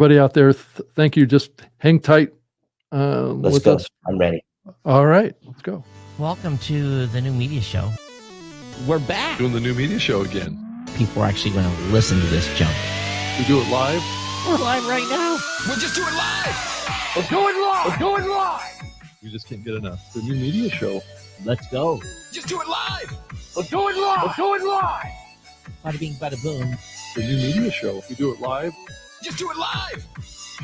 Everybody out there, thank you. Just hang tight Let's with go. us. I'm ready. All right, let's go. Welcome to the New Media Show. We're back. Doing the New Media Show again. People are actually going to listen to this junk. We do it live. We're live right now. We'll just do it live. We're doing live. We're doing live. We just can't get enough. The New Media Show. Let's go. Just do it live. We're doing live. We're doing live. Bada bing, bada boom. The New Media Show. We do it live. Just do it live.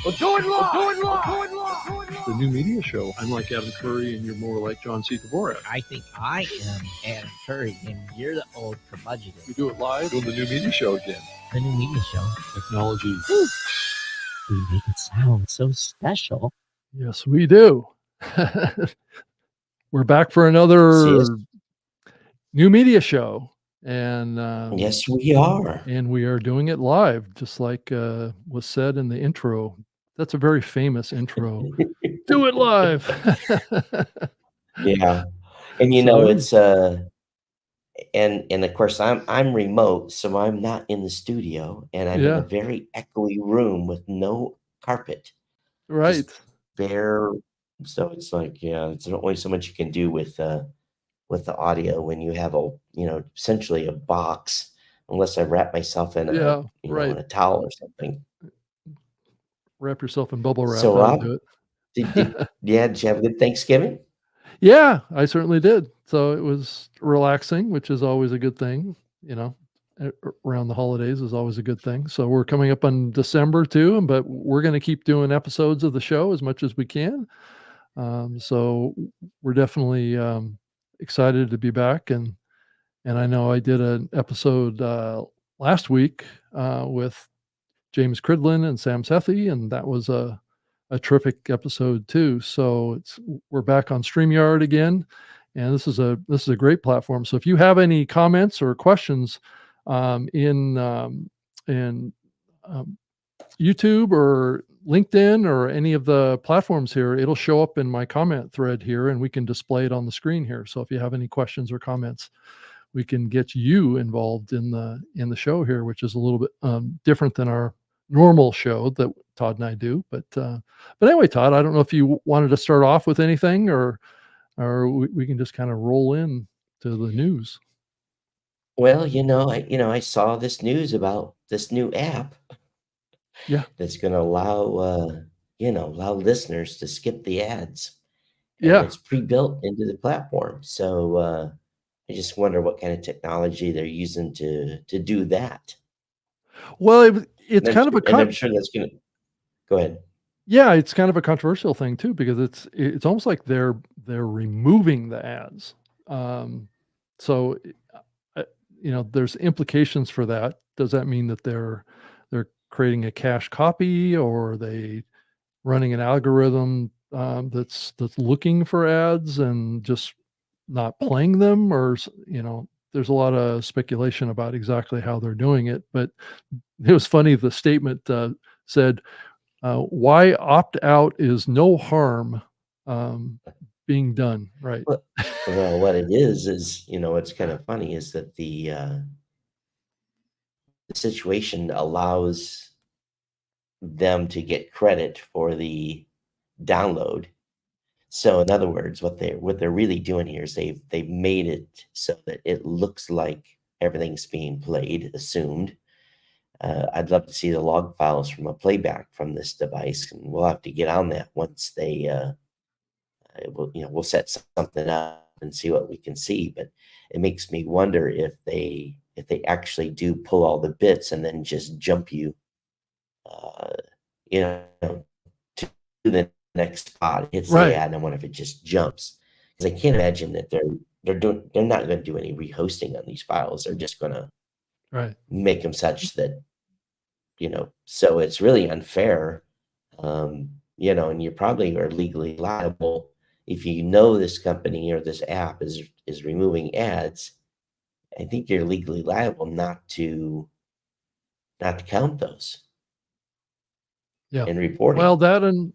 We're doing live. We're doing live. We're doing live. We're doing live. The New Media Show. I'm like Adam Curry, and you're more like John C. Dvorak. I think I am Adam Curry, and you're the old curmudgeon. We do it live. Doing the New Media Show again. The New Media Show. Technology. We make it sound so special. Yes, we do. We're back for another New Media Show. And yes, we are. And we are doing it live, just like was said in the intro. That's a very famous intro. Do it live. Yeah. And you know, it's and of course I'm remote, so I'm not in the studio, and I'm in a very echoey room with no carpet. Right. Bare. So it's like, it's only so much you can do with the audio when you have essentially a box, unless I wrap myself in in a towel or something. Wrap yourself in bubble wrap. So Rob, do it. did you have a good Thanksgiving? Yeah, I certainly did. So it was relaxing, which is always a good thing. Around the holidays is always a good thing. So we're coming up on December too, but we're going to keep doing episodes of the show as much as we can. So we're definitely excited to be back, and I know I did an episode last week with James Cridlin and Sam Sethi, and that was a terrific episode too. So we're back on StreamYard again, and this is a great platform. So if you have any comments or questions in YouTube or LinkedIn or any of the platforms here, it'll show up in my comment thread here, and we can display it on the screen here. So if you have any questions or comments, we can get you involved in the show here, which is a little bit different than our normal show that Todd and I do. But anyway, Todd, I don't know if you wanted to start off with anything, or we can just kind of roll in to the news. Well, I saw this news about this new app. Yeah. That's going to allow listeners to skip the ads. And it's pre-built into the platform. So I just wonder what kind of technology they're using to do that. Well, it's kind of I'm sure that's going to go ahead. Yeah, it's kind of a controversial thing too, because it's almost like they're removing the ads. So there's implications for that. Does that mean that they're creating a cache copy, or are they running an algorithm that's looking for ads and just not playing them? Or there's a lot of speculation about exactly how they're doing it. But it was funny, the statement said, why opt out is no harm being done, right? Well, what it is what's kind of funny is that the situation allows them to get credit for the download. So in other words, what they're really doing here is they've made it so that it looks like everything's being played, assumed. I'd love to see the log files from a playback from this device, and we'll have to get on that once they we'll set something up and see what we can see. But it makes me wonder if they actually do pull all the bits and then just jump you to the next spot, hits the ad, and I wonder if it just jumps, because I can't imagine that they're not going to do any rehosting on these files. They're just going to make them such that so it's really unfair, and you probably are legally liable if this company or this app is removing ads. I think you're legally liable not to count those. And report it. Well, that and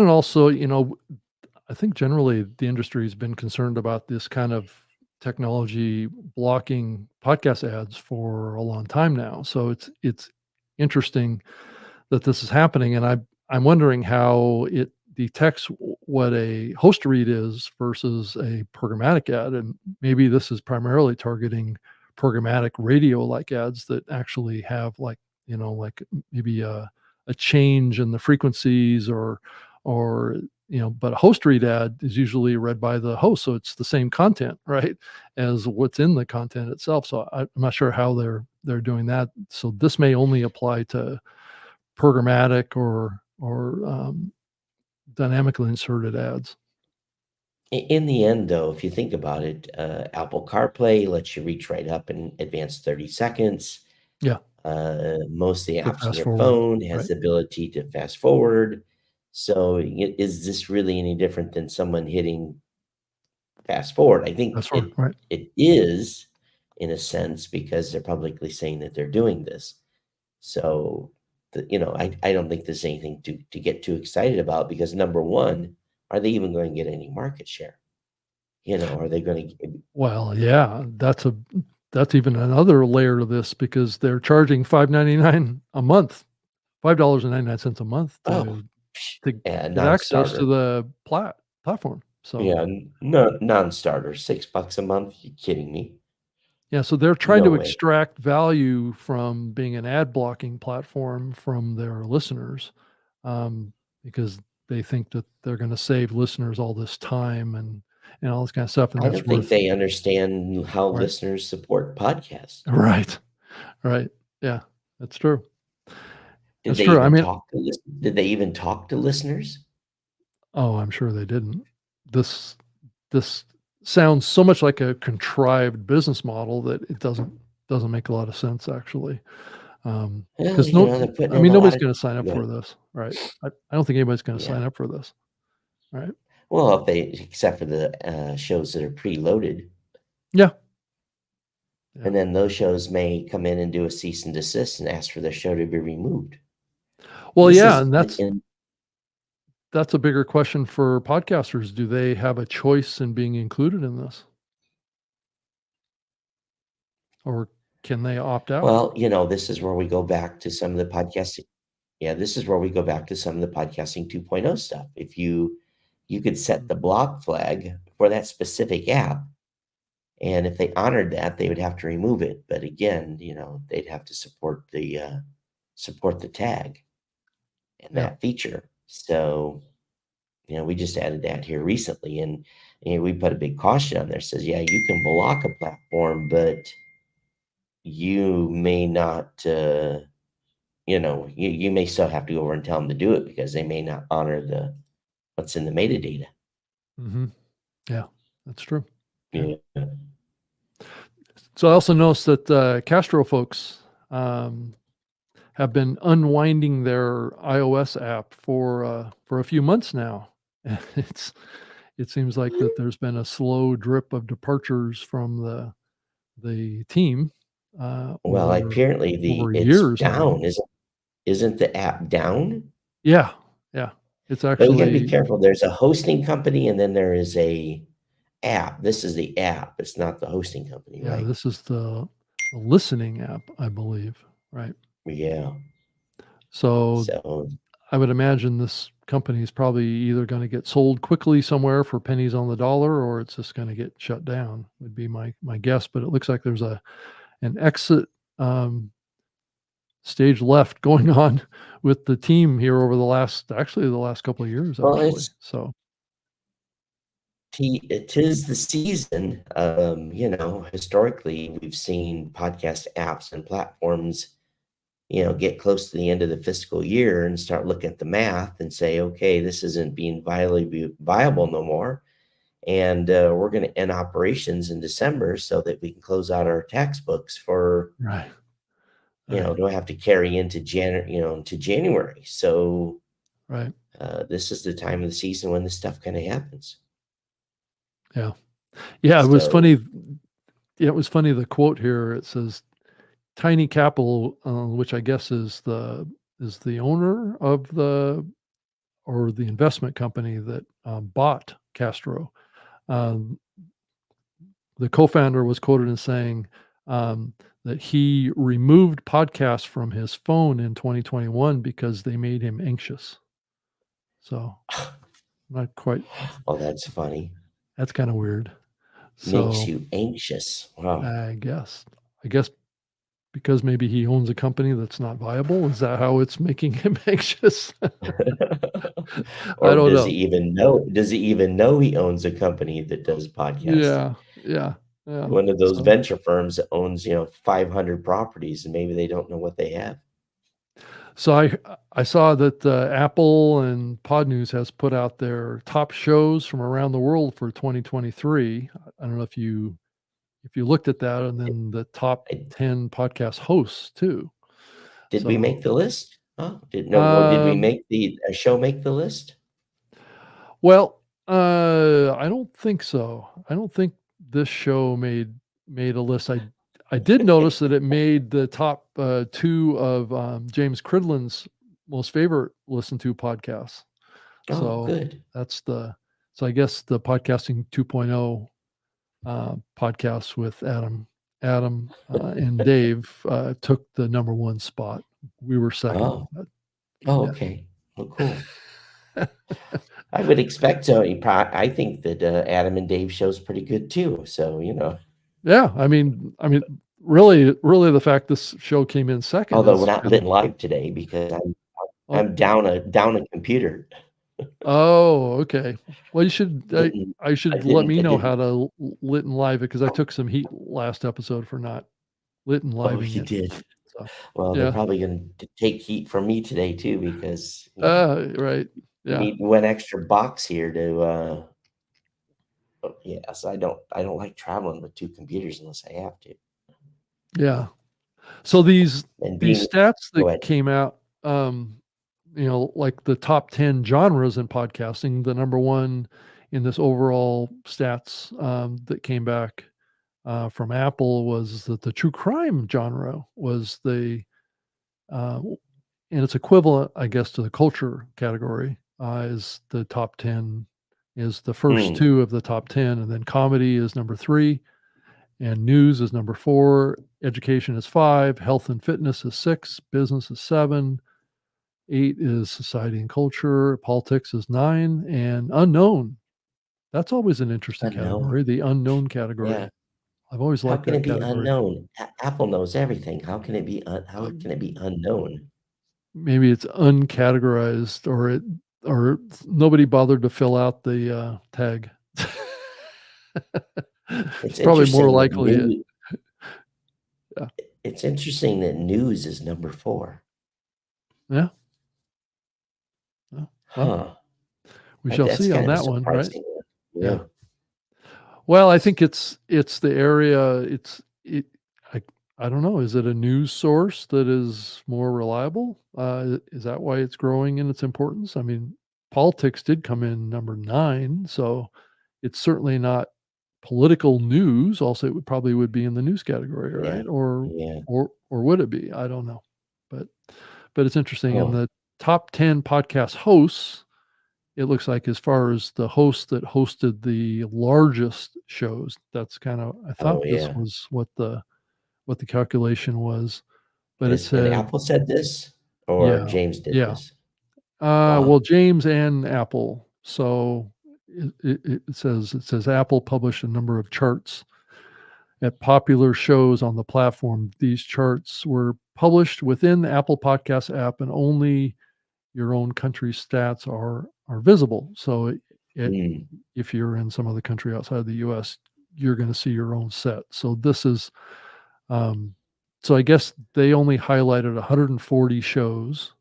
also, I think generally the industry has been concerned about this kind of technology blocking podcast ads for a long time now. So it's interesting that this is happening, and I'm wondering how it detects what a host read is versus a programmatic ad, and maybe this is primarily targeting programmatic radio-like ads that actually have, like, like maybe a change in the frequencies, or but a host read ad is usually read by the host, so it's the same content, right, as what's in the content itself. So I'm not sure how they're doing that. So this may only apply to programmatic or dynamically inserted ads. In the end, though, if you think about it, Apple CarPlay lets you reach right up in advance 30 seconds. Yeah, Most of the to apps on fast your forward, phone has right? the ability to fast forward. So is this really any different than someone hitting fast forward? I think Fast forward, right? it is, in a sense, because they're publicly saying that they're doing this. So I don't think there's anything to get too excited about, because number one, are they even going to get any market share? Are they going to? Well, yeah, that's even another layer to this, because they're charging $5.99 a month, $5.99 a month Oh, to yeah, get access to non-starter. the platform. So Yeah, no, non-starter, $6 a month. You kidding me? yeah, so they're trying No to way. extract value from being an ad blocking platform from their listeners, um, because they think that they're going to save listeners all this time and all this kind of stuff, and I that's don't think worth they understand how right, listeners support podcasts. right, right. Yeah, that's true. Did That's they true. I even mean, talk to Did they even talk to listeners? oh, I'm sure they didn't. This this sounds so much like a contrived business model that it doesn't make a lot of sense, actually. Well, Because no, they're putting I in mean, a lot nobody's of. gonna sign up Go for ahead. this, right? I don't think anybody's gonna Yeah. sign up for this, right? Well, if they except for the shows that are preloaded, Yeah, yeah. and then those shows may come in and do a cease and desist and ask for their show to be removed. Well, This yeah, is and like, that's a bigger question for podcasters. Do they have a choice in being included in this, or can they opt out? well, this is where we go back to some of the podcasting. Yeah, this is where we go back to some of the podcasting 2.0 stuff. If you could set the Mhm. block flag for that specific app, and if they honored that, they would have to remove it. But again, they'd have to support the tag and Yeah, that feature. So, we just added that here recently, and we put a big caution on there. Says, yeah, you can block a platform, but you may not. You may still have to go over and tell them to do it, because they may not honor what's in the metadata. mhm, yeah, that's true. Yeah. Yeah. So I also noticed that Castro folks um, have been unwinding their iOS app for a few months now. And it seems like that there's been a slow drip of departures from the team Well, apparently over it's years now. down. Isn't the app down? Yeah, yeah. It's But we got to be actually careful. There's a hosting company, and then there is a app. This is the app. It's not the hosting company, yeah. right? This is the listening app, I believe. Right. Yeah. So So, I would imagine this company is probably either going to get sold quickly somewhere for pennies on the dollar, or it's just going to get shut down. Would be my guess. But it looks like there's an exit um, stage left going on with the team here over the last couple of years, well, actually. So it is the season. Historically, we've seen podcast apps and platforms, get close to the end of the fiscal year and start looking at the math and say, okay, this isn't being viable no more. And we're going to end operations in December so that we can close out our tax books for, right, right, don't have to carry into January. So right. this is the time of the season when this stuff kind of happens. Yeah, yeah. It was So, funny. Yeah, it was funny. The quote here, it says, "Tiny Capital," which I guess is the owner of the investment company that bought Castro. Um, the co-founder was quoted as saying, that he removed podcasts from his phone in 2021 because they made him anxious. So not quite. Oh, that's funny. That's kind of weird. Makes So you anxious. Wow. I guess because maybe he owns a company that's not viable. Is that how it's making him anxious? I Or don't does he know. even know? Does he even know he owns a company that does podcasts? Yeah, yeah, yeah. One of those So, venture firms that owns, 500 properties, and maybe they don't know what they have. so I saw that Apple and Pod News has put out their top shows from around the world for 2023. I don't know if you looked at that, and then the top I 10 podcast hosts too. Did we So, make the list? Oh, did we um, make a show make the list? well, I don't think so. I don't think this show made a list. I did notice that it made the top 2 of James Cridland's most favorite listened to podcasts. Oh, So good. that's so I guess the podcasting 2.0 podcast with Adam and Dave took the number 1 spot. We were second. Oh, But, oh, yeah. okay. Well, cool. I would expect so. I think that Adam and Dave show's pretty good too. So, Yeah, really the fact this show came in second although we're is not kind lit of live today because oh, I'm down a computer. oh, okay. Well, you should I I should let didn't me I know didn't how to lit and live it because I took some heat last episode for not lit and Oh, living you it. did. So, Well, they're yeah. probably gonna take heat from me today too because, Right. we Yeah. need 1 extra box here to, yes, I don't like traveling with 2 computers unless I have to. Yeah. So these And these being stats Go that ahead. came out, like the top 10 genres in podcasting, the number 1 in this overall stats that came back from Apple was that the true crime genre was uh, and its equivalent, I guess, to the culture category is the top 10 is the first Mm, 2 of the top 10, and then comedy is number 3, and news is number 4, education is 5, health and fitness is 6, business is 7, 8 is society and culture, politics is 9, and unknown. That's always an interesting unknown. category, the unknown Yeah. category. I've always How liked can that it be category. unknown? Apple knows everything. How can Um, it be unknown? Maybe it's uncategorized or nobody bothered to fill out the tag. It's It's probably more interesting that likely it. new Yeah. it's interesting that news is number 4. Yeah. Yeah. Well, Huh. we shall That's see on kind of a that one, right? surprising one. Yeah. Yeah. Well, I think it's the area. I I don't know. Is it a news source that is more reliable? Is that why it's growing in its importance? I mean, politics did come in number 9, so it's certainly not political news. Also, it would probably would be in the news category, Yeah. right? Or Yeah. or would it be? I don't know, but it's interesting. And Huh. the top 10 podcast hosts, it looks like as far as the hosts that hosted the largest shows, that's kind of I Oh, thought this yeah. was what the calculation was, but it And said Apple said this or yeah, James did yeah. this? Well, Wow. James and Apple. So it says Apple published a number of charts at popular shows on the platform. These charts were published within the Apple Podcast app, and only your own country stats are visible. So it Mm. if you're in some other country outside the US, you're going to see your own set. So this is, um, so I guess they only highlighted 140 shows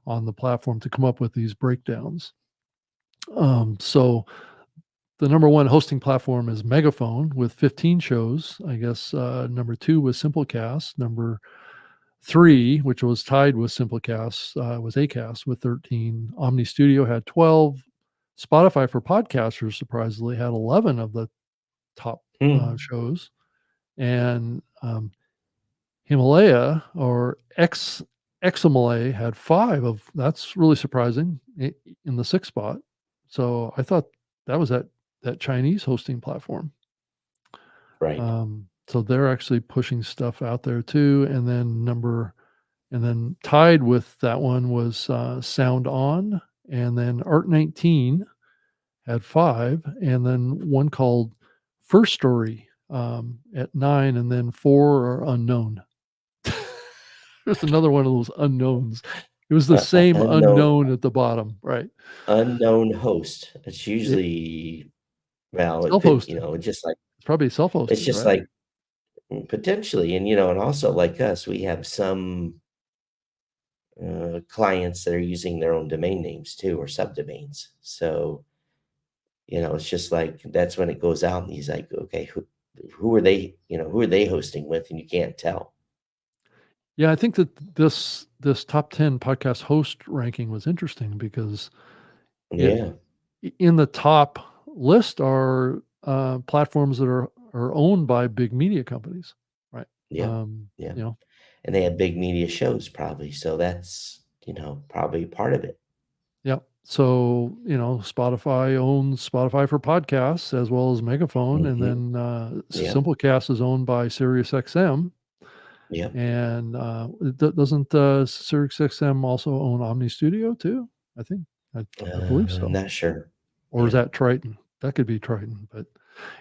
on the platform to come up with these breakdowns. So the number 1 hosting platform is Megaphone with 15 shows. I guess number 2 was Simplecast. Number 3, which was tied with Simplecast, was Acast with 13. Omni Studio had 12. Spotify for podcasters surprisingly had 11 of the top Hmm. shows, and Himalaya or Xhimalaya had 5 of. That's really surprising in the 6th spot. So I thought that was that Chinese hosting platform. Right. So they're actually pushing stuff out there too. And then tied with that one was Sound On, and then Art 19 had 5, and then one called First Story at 9, and then 4 are unknown. There's another one of those unknowns. It was the same Unknown unknown at the bottom, right? unknown host. It's It, usually well, it could, self-hosted. it's It's probably it's self-hosted, just right? like potentially, and also like us, we have some clients that are using their own domain names too or subdomains. So, it's just like that's when it goes out and he's like, okay, who are they, who are they hosting with? And you can't tell. Yeah, I think that this top 10 podcast host ranking was interesting because it Yeah. in the top list are platforms that are owned by big media companies, right? Yeah. Yeah. You know, And they have big media shows probably. So that's, probably part of it. yeah. So Spotify owns Spotify for podcasts as well as Megaphone, and Hmm. then Yeah. Simplecast is owned by SiriusXM, Yeah. and doesn't SiriusXM also own Omni Studio too? I think I believe so. Not sure. Or is Yeah. that Triton? That could be Triton, but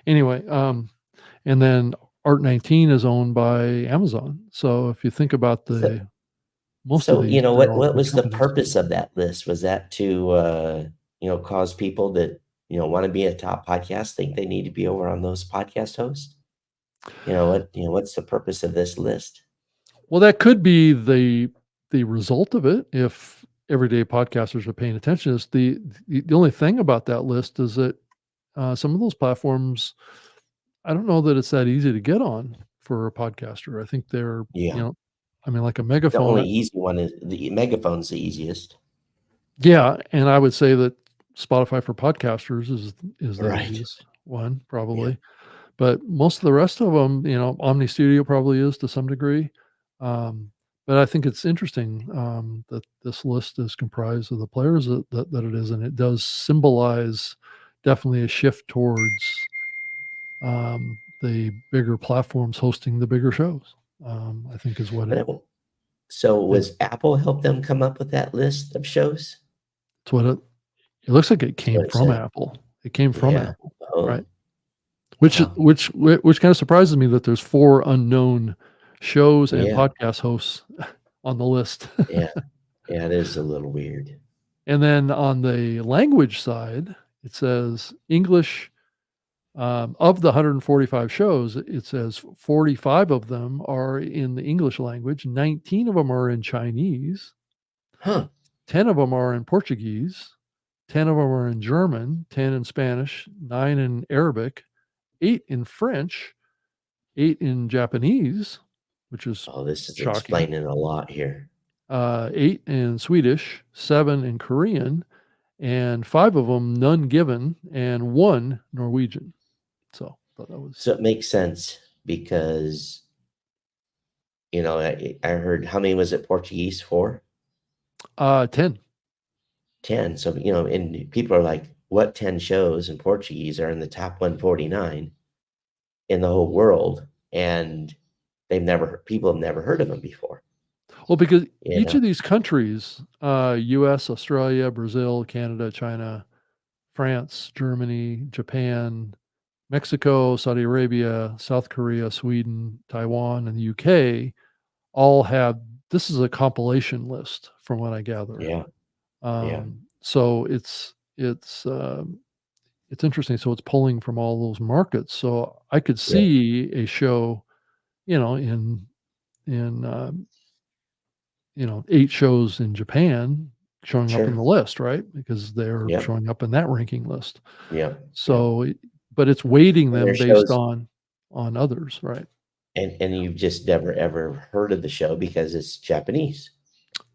anyway, and then Art 19 is owned by Amazon. So if you think about So, most of these, they're all what big was the companies. purpose of that list? Was that to, cause people that, want to be a top podcast think they need to be over on those podcast hosts? What's the purpose of this list? Well, that could be the result of it if everyday podcasters are paying attention. Is the only thing about that list is that some of those platforms, I don't know that it's that easy to get on for a podcaster. I think they're, Yeah. I mean, like a The Megaphone. only easy one is the Megaphone's the easiest. Yeah, and I would say that Spotify for podcasters is the Right. easiest one Yeah. probably, but most of the rest of them, Omni Studio probably is to some degree. But I think it's interesting that this list is comprised of the players that it is, and it does symbolize definitely a shift towards the bigger platforms hosting the bigger shows. I think is what But so was Apple help them come up with that list of shows? it's what it looks like. It That's what came it from said. Apple. It came from Yeah. Apple, right? Oh, Which wow. which kind of surprises me that there's 4 unknown shows and Yeah. podcast hosts on the list. Yeah. Yeah. It is a little weird. And then on the language side, it says English, of the 145 shows, it says 45 of them are in the English language, 19 of them are in Chinese, Huh. 10 of them are in Portuguese, 10 of them are in German, 10 in Spanish, 9 in Arabic, 8 in French, 8 in Japanese, which is Oh, this is shocking. explaining a lot here. 8 in Swedish, 7 in Korean, and 5 of them none given, and 1 Norwegian. So thought that was So it makes sense because, I heard how many was it Portuguese for? 10. 10. So, and people are like, what 10 shows in Portuguese are in the top 149 in the whole world? And people have never heard of them before. Well, because You each know? of these countries, US, Australia, Brazil, Canada, China, France, Germany, Japan, Mexico, Saudi Arabia, South Korea, Sweden, Taiwan, and the UK all have this is a compilation list from what I gather. Yeah. Yeah. So it's interesting. So it's pulling from all those markets. So I could Yeah. see a show, in 8 shows in Japan showing up in the Sure. list, right? Because they're Yep. showing up in that ranking list. Yeah. Yeah. So, but it's weighting And them their based shows, on others, right? and you've just never ever heard of the show because it's Japanese.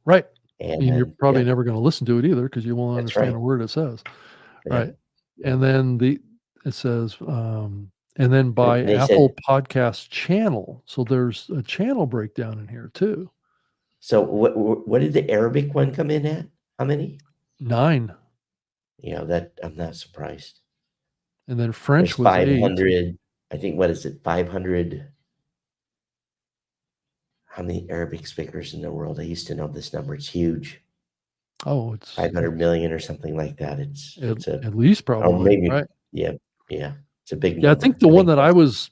Right. I mean, you're And probably yeah, never going to listen to it either because you won't that's understand right. a word it says, Yeah. right? Yeah. And then it says, and then by They Apple said, Podcast channel. So there's a channel breakdown in here too. so what did the Arabic one come in at? How many? 9, That I'm not surprised. and then There's French was 8. 500. I think, what is it? 500 how many Arabic speakers in the world? I used to know this number. It's huge. Oh, it's 500 million or something like that. It's a, at least or probably, maybe, right? yeah, it's a big Yeah, I number. think the one that I that's- was,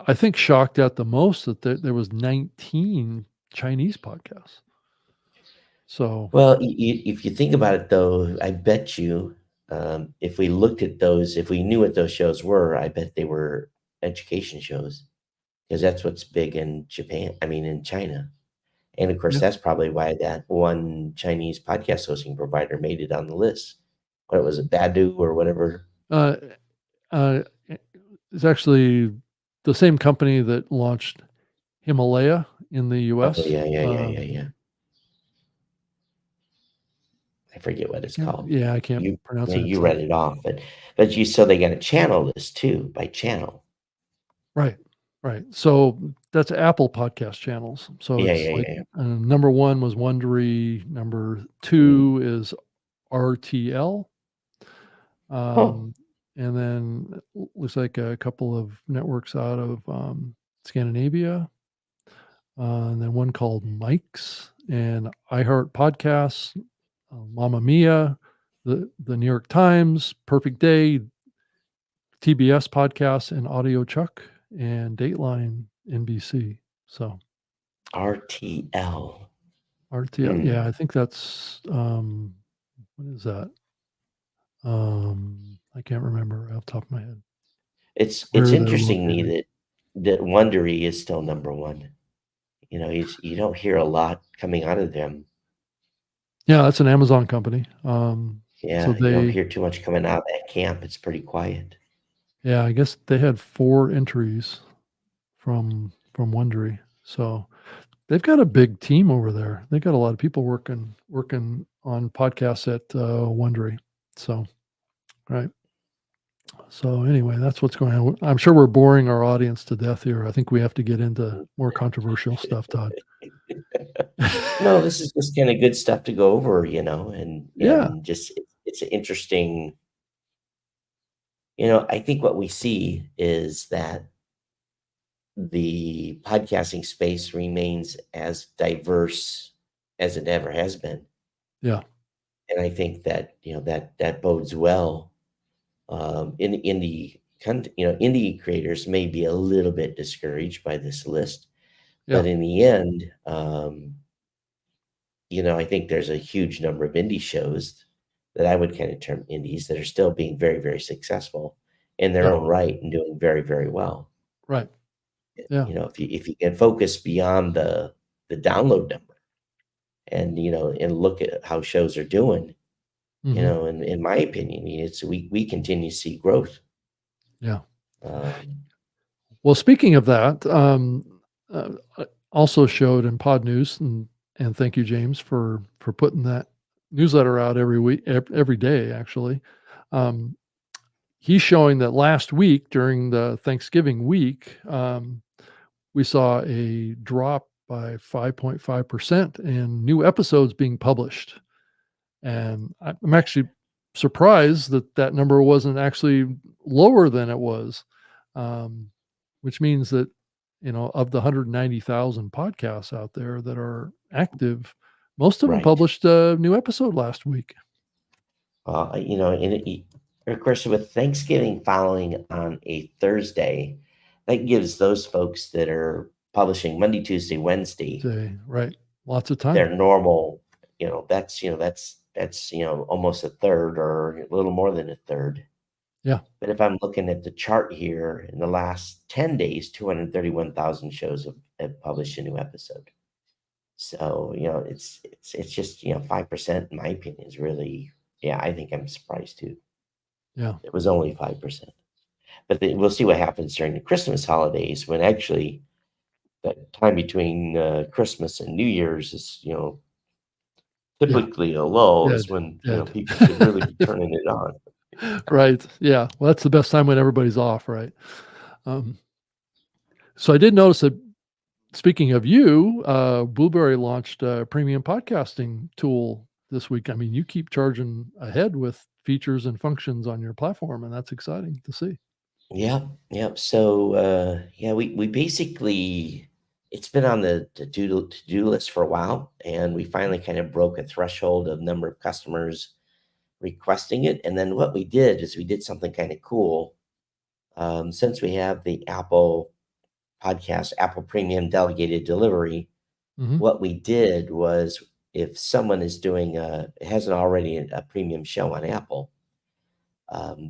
I think, shocked at the most that there was 19 Chinese podcasts. So Well, if you think about it, though, I bet you, if we looked at those, if we knew what those shows were, I bet they were education shows because that's what's big in Japan. I mean, in China. And of course, yeah, that's probably why that one Chinese podcast hosting provider made it on the list. What was it, Badu or whatever? uh, uh, it's actually the same company that launched Himalaya in the Oh, U.S. yeah. I forget what it's called. Yeah, I can't You pronounce yeah, it. you read it off, but you so they got a channel list too by channel. Right, right. So that's Apple podcast channels. So Yeah, it's yeah, like yeah. number one was Wondery. Number Mm. two is RTL. Oh, And then looks like a couple of networks out of Scandinavia. And then one called Mike's and iHeart Podcasts, Mamma Mia, the New York Times, Perfect Day, TBS Podcasts, and Audio Chuck, and Dateline NBC. So RTL. RTL, Hmm. yeah, I think that's what is that? I can't remember off the top of my head It's where they're interesting to me located. that Wondery is still number one. You don't hear a lot coming out of them. Yeah, that's an Amazon company. So Yeah, you don't they, hear too much coming out of that camp. It's pretty quiet. yeah, I guess they had 4 entries from Wondery. So they've got a big team over there. They've got a lot of people working on podcasts at Wondery. So right. So anyway, that's what's going on. I'm sure we're boring our audience to death here. I think we have to get into more controversial stuff, Todd. No, this is just kind of good stuff to go over, and Yeah, just it's an interesting. I think what we see is that the podcasting space remains as diverse as it ever has been, yeah, and I think that that bodes well. In the indie creators may be a little bit discouraged by this list, yeah, but in the end, I think there's a huge number of indie shows that I would kind of term indies that are still being very, very successful in their yeah, own right and doing very, very well. right. Yeah. If you can focus beyond the download number and and look at how shows are doing, Hmm. in my opinion, we continue to see growth. Yeah. Um, Well, speaking of that, I also showed in Pod News, and thank you, James, for putting that newsletter out every week, every day, actually. Um, he's showing that last week during the Thanksgiving week, we saw a drop by 5.5% in new episodes being published. And I'm actually surprised that that number wasn't actually lower than it was, um, which means that, of the 190,000 podcasts out there that are active, most of them right. published a new episode last week. Of course, with Thanksgiving following on a Thursday, that gives those folks that are publishing Monday, Tuesday, Wednesday, Right. Lots of time. their normal, that's almost a third or a little more than a third. Yeah. But if I'm looking at the chart here, in the last 10 days, 231,000 shows have published a new episode. So, it's just, 5%, in my opinion, is really, yeah, I think I'm surprised too. Yeah. It was only 5%. But we'll see what happens during the Christmas holidays when actually that time between Christmas and New Year's is, Yeah. typically a lull Dead. is when, Dead. people should really be turning it on. Right. Yeah. Well, that's the best time when everybody's off, right? Um, so I did notice that, speaking of you, Blueberry launched a premium podcasting tool this week. I mean, you keep charging ahead with features and functions on your platform, and that's exciting to see. Yep, yep. So, yeah, we basically it's been on the to-do list for a while, and we finally kind of broke a threshold of number of customers requesting it. And then what we did is we did something kind of cool. Since we have the Apple podcast, Apple Premium Delegated Delivery, Mhm. what we did was if someone is doing hasn't already a premium show on Apple,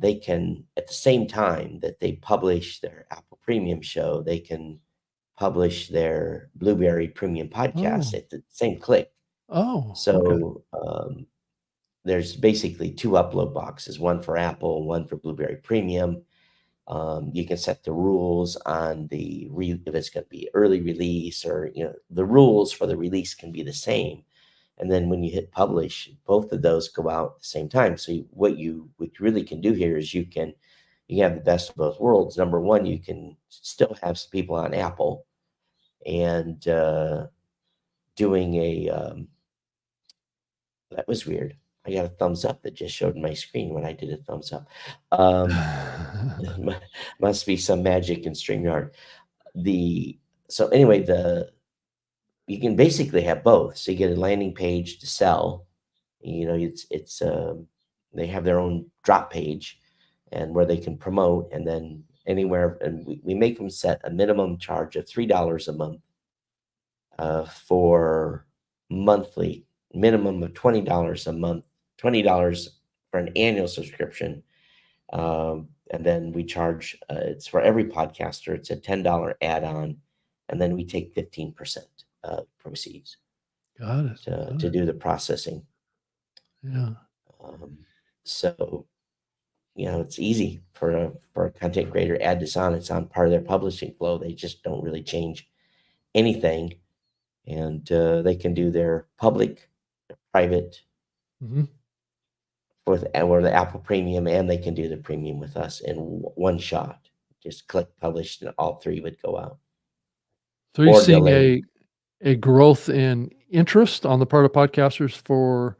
they can, at the same time that they publish their Apple Premium show, they can publish their Blueberry Premium podcast Oh. at the same click. Oh, okay. So there's basically 2 upload boxes, one for Apple, one for Blueberry Premium. You can set the rules on if it's going to be early release, or the rules for the release can be the same. And then when you hit publish, both of those go out at the same time. So what you really can do here is you have the best of both worlds. Number one, you can still have some people on Apple and doing that was weird. I got a thumbs up that just showed my screen when I did a thumbs up. Must be some magic in StreamYard. So anyway, you can basically have both. So you get a landing page to sell. It's they have their own drop page, and where they can promote, and then anywhere, and we make them set a minimum charge of $3 a month for monthly, minimum of $20 a month, $20 for an annual subscription. And then we charge, it's for every podcaster, it's a $10 add-on, and then we take 15% proceeds Got it. to do the processing. Yeah. So, it's easy for a content creator, add this on. It's on part of their publishing flow. They just don't really change anything. And they can do their public, their private, Mhm. or the Apple Premium, and they can do the premium with us in one shot. Just click publish, and all 3 would go out. So you're Or seeing delayed. a growth in interest on the part of podcasters for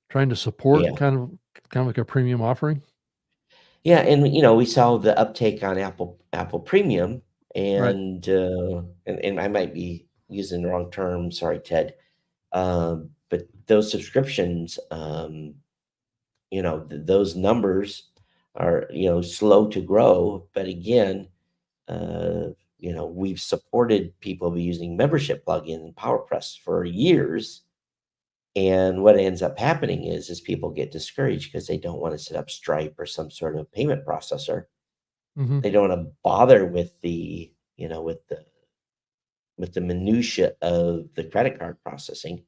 trying to support Yeah. kind of like a premium offering? Yeah, and we saw the uptake on Apple Premium, Right. and I might be using the wrong term. Sorry, Ted. But those subscriptions, those numbers are slow to grow. But again, we've supported people using membership plugin and PowerPress for years. And what ends up happening is people get discouraged because they don't want to set up Stripe or some sort of payment processor. Mhm. They don't want to bother with the minutia of the credit card processing.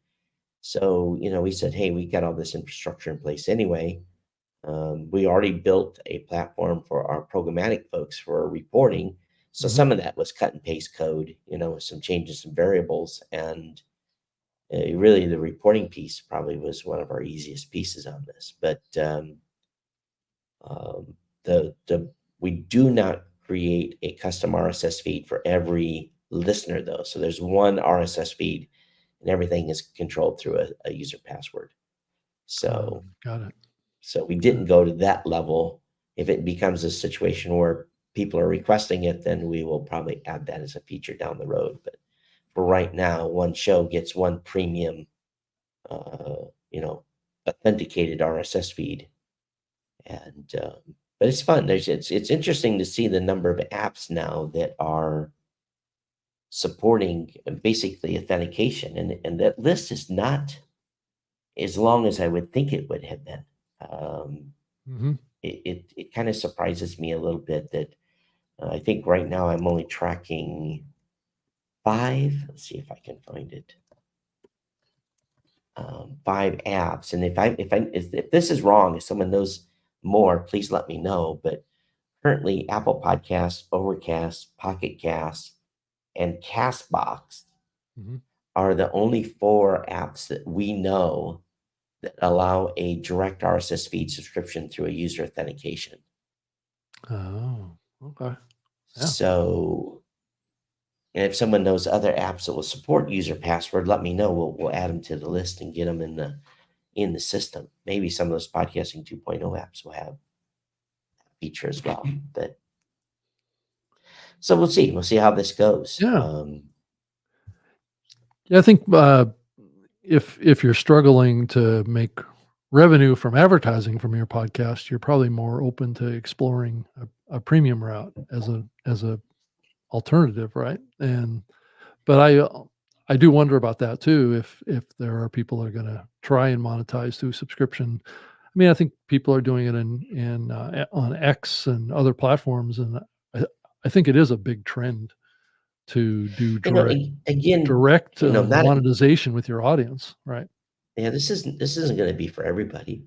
So, we said, hey, we got all this infrastructure in place anyway. We already built a platform for our programmatic folks for reporting. So Mhm. some of that was cut and paste code, with some changes, some variables, and really the reporting piece probably was one of our easiest pieces on this. But we do not create a custom RSS feed for every listener, though. So there's one RSS feed, and everything is controlled through a user password. So Got it. So we didn't go to that level. If it becomes a situation where people are requesting it, then we will probably add that as a feature down the road. But for right now, one show gets one premium, authenticated RSS feed, and but it's fun. It's interesting to see the number of apps now that are supporting basically authentication, and that list is not as long as I would think it would have been. Mhm. It kind of surprises me a little bit that I think right now I'm only tracking 5. Let's see if I can find it. 5 apps, and if this is wrong, if someone knows more, please let me know. But currently, Apple Podcasts, Overcast, Pocket Cast, and Castbox Mhm. are the only 4 apps that we know that allow a direct RSS feed subscription through a user authentication. Oh, okay. Yeah. So, and if someone knows other apps that will support user password, let me know. We'll add them to the list and get them in the system. Maybe some of those podcasting 2.0 apps will have that feature as well. But so we'll see. We'll see how this goes. Yeah. Yeah, I think if you're struggling to make revenue from advertising from your podcast, you're probably more open to exploring a premium route as a alternative, right? And but I do wonder about that too. If there are people that are going to try and monetize through subscription. I mean, I think people are doing it on X and other platforms, and I, I think it is a big trend to do You know, again, direct not monetization with your audience, right? yeah, this isn't going to be for everybody.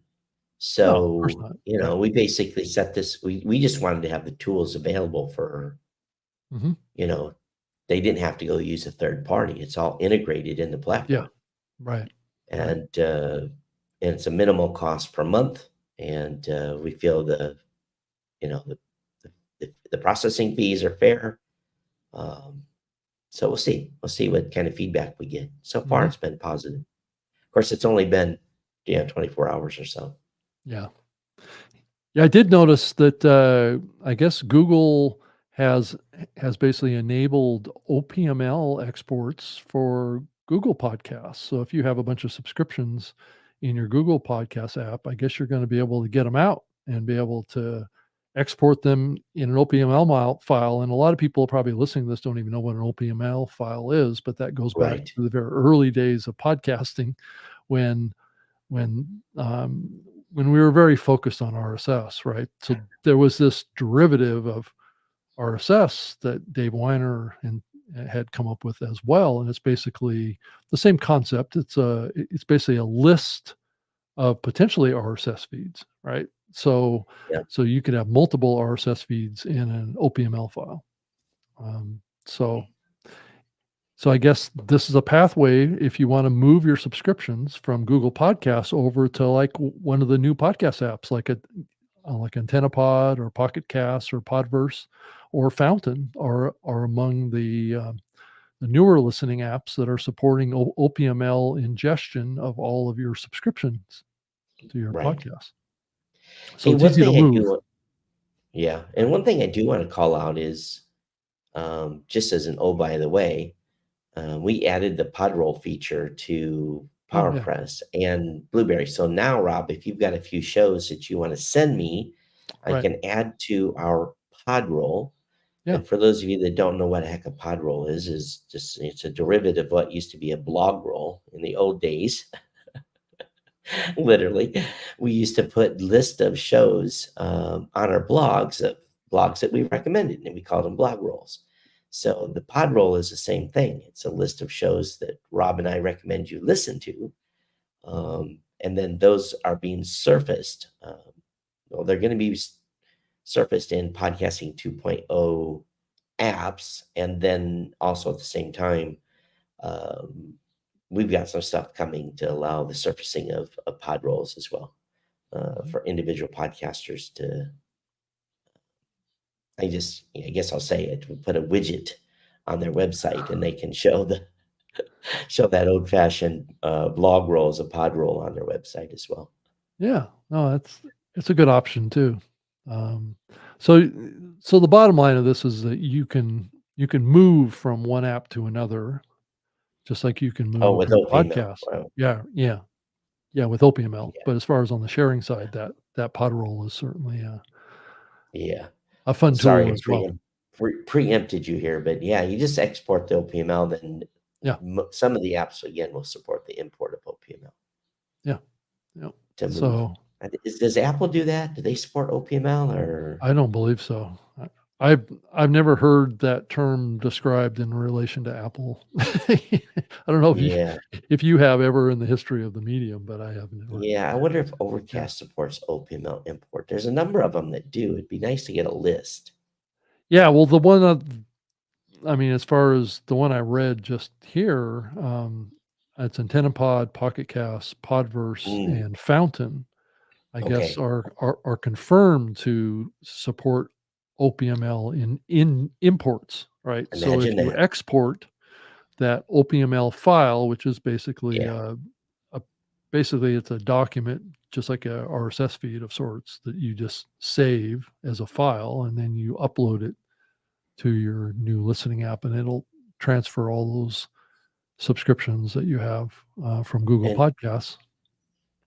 No, of course So, not. Right. we basically set this. We just wanted to have the tools available for, Hmm. you know, they didn't have to go use a third party. It's all integrated in the Yeah. platform, Right. Right. and it's a minimal cost per month. And we feel the processing fees are fair. Um, so we'll see what kind of feedback we get. So far, Hmm. it's been positive. Of course, it's only been 24 hours or so. Yeah. Yeah, I did notice that, I guess Google has has basically enabled OPML exports for Google Podcasts. So if you have a bunch of subscriptions in your Google Podcast app, I guess you're gonna be able to get them out and be able to export them in an file. And a lot of people probably listening to this don't even know what an OPML file is, but that goes back Right. to the very early days of podcasting when when um, when we were very focused on RSS, right? So there was this derivative of RSS that Dave Weiner and had come up with as well, and it's basically the same concept. It's basically a list of potentially RSS feeds, right? So Yeah. so you could have multiple RSS feeds in an OPML file. Um, so so I guess this is a pathway if you want to move your subscriptions from Google Podcasts over to like one of the new podcast apps, like AntennaPod or Pocket Casts or Podverse or Fountain are among the newer listening apps that are supporting OPML ingestion of all of your subscriptions to your Right. podcast. So Hey, it's one easy to thing I move. do yeah, and one thing I do want to call out is, just as an oh, by the way, we added the Podroll feature to Oh yeah, PowerPress and Blueberry. So now, Rob, if you've got a few shows that you want to send me, I right. can add to our Podroll. Yeah. And for those of you that don't know what the heck a Podroll is just it's a derivative of what used to be a blog roll in the old days. Literally, we used to put list of shows on our blogs that we recommended, and we called them blog rolls. So the pod roll is the same thing. It's a list of shows that Rob and I recommend you listen to, and then those are being surfaced. Well, they're going to be surfaced in Podcasting 2.0 apps, and then also at the same time, um, we've got some stuff coming to allow the surfacing of pod rolls as well, Mhm. for individual podcasters to. I guess I'll say it. We put a widget on their website, and they can show that old fashioned blog roll as a pod roll on their website as well. Yeah, no, it's a good option too. Um, so so the bottom line of this is that you can move from one app to another, just like you can Oh, move with your OPML. podcast. Wow. Yeah, yeah, yeah, with OPML. Yeah, But as far as on the sharing side, that Podroll is certainly yeah. a fun Sorry, tool I as well. preempted you here, but yeah, you just export the OPML. Then Yeah, some of the apps again will support the import of OPML yeah, yeah. to move. So Does Apple do that? Do they support OPML or? I don't believe so. I've never heard that term described in relation to Apple. I don't know Yeah, if you have ever in the history of the medium, but I have never. yeah. I wonder if Yeah. Overcast supports OPML import. There's a number of them that do. It'd be nice to get a list. Yeah, well, the one I mean, as far as the one I read just here, it's AntennaPod, Pocket Cast, Podverse, Mm, and Fountain, I guess okay, are confirmed to support OPML in imports, right? So if imagine you that. export that OPML file, which is Yeah, a basically it's a document just like a RSS feed of sorts that you just save as a file and then you upload it to your new listening app and it'll transfer all those subscriptions that you have from Google And Podcasts.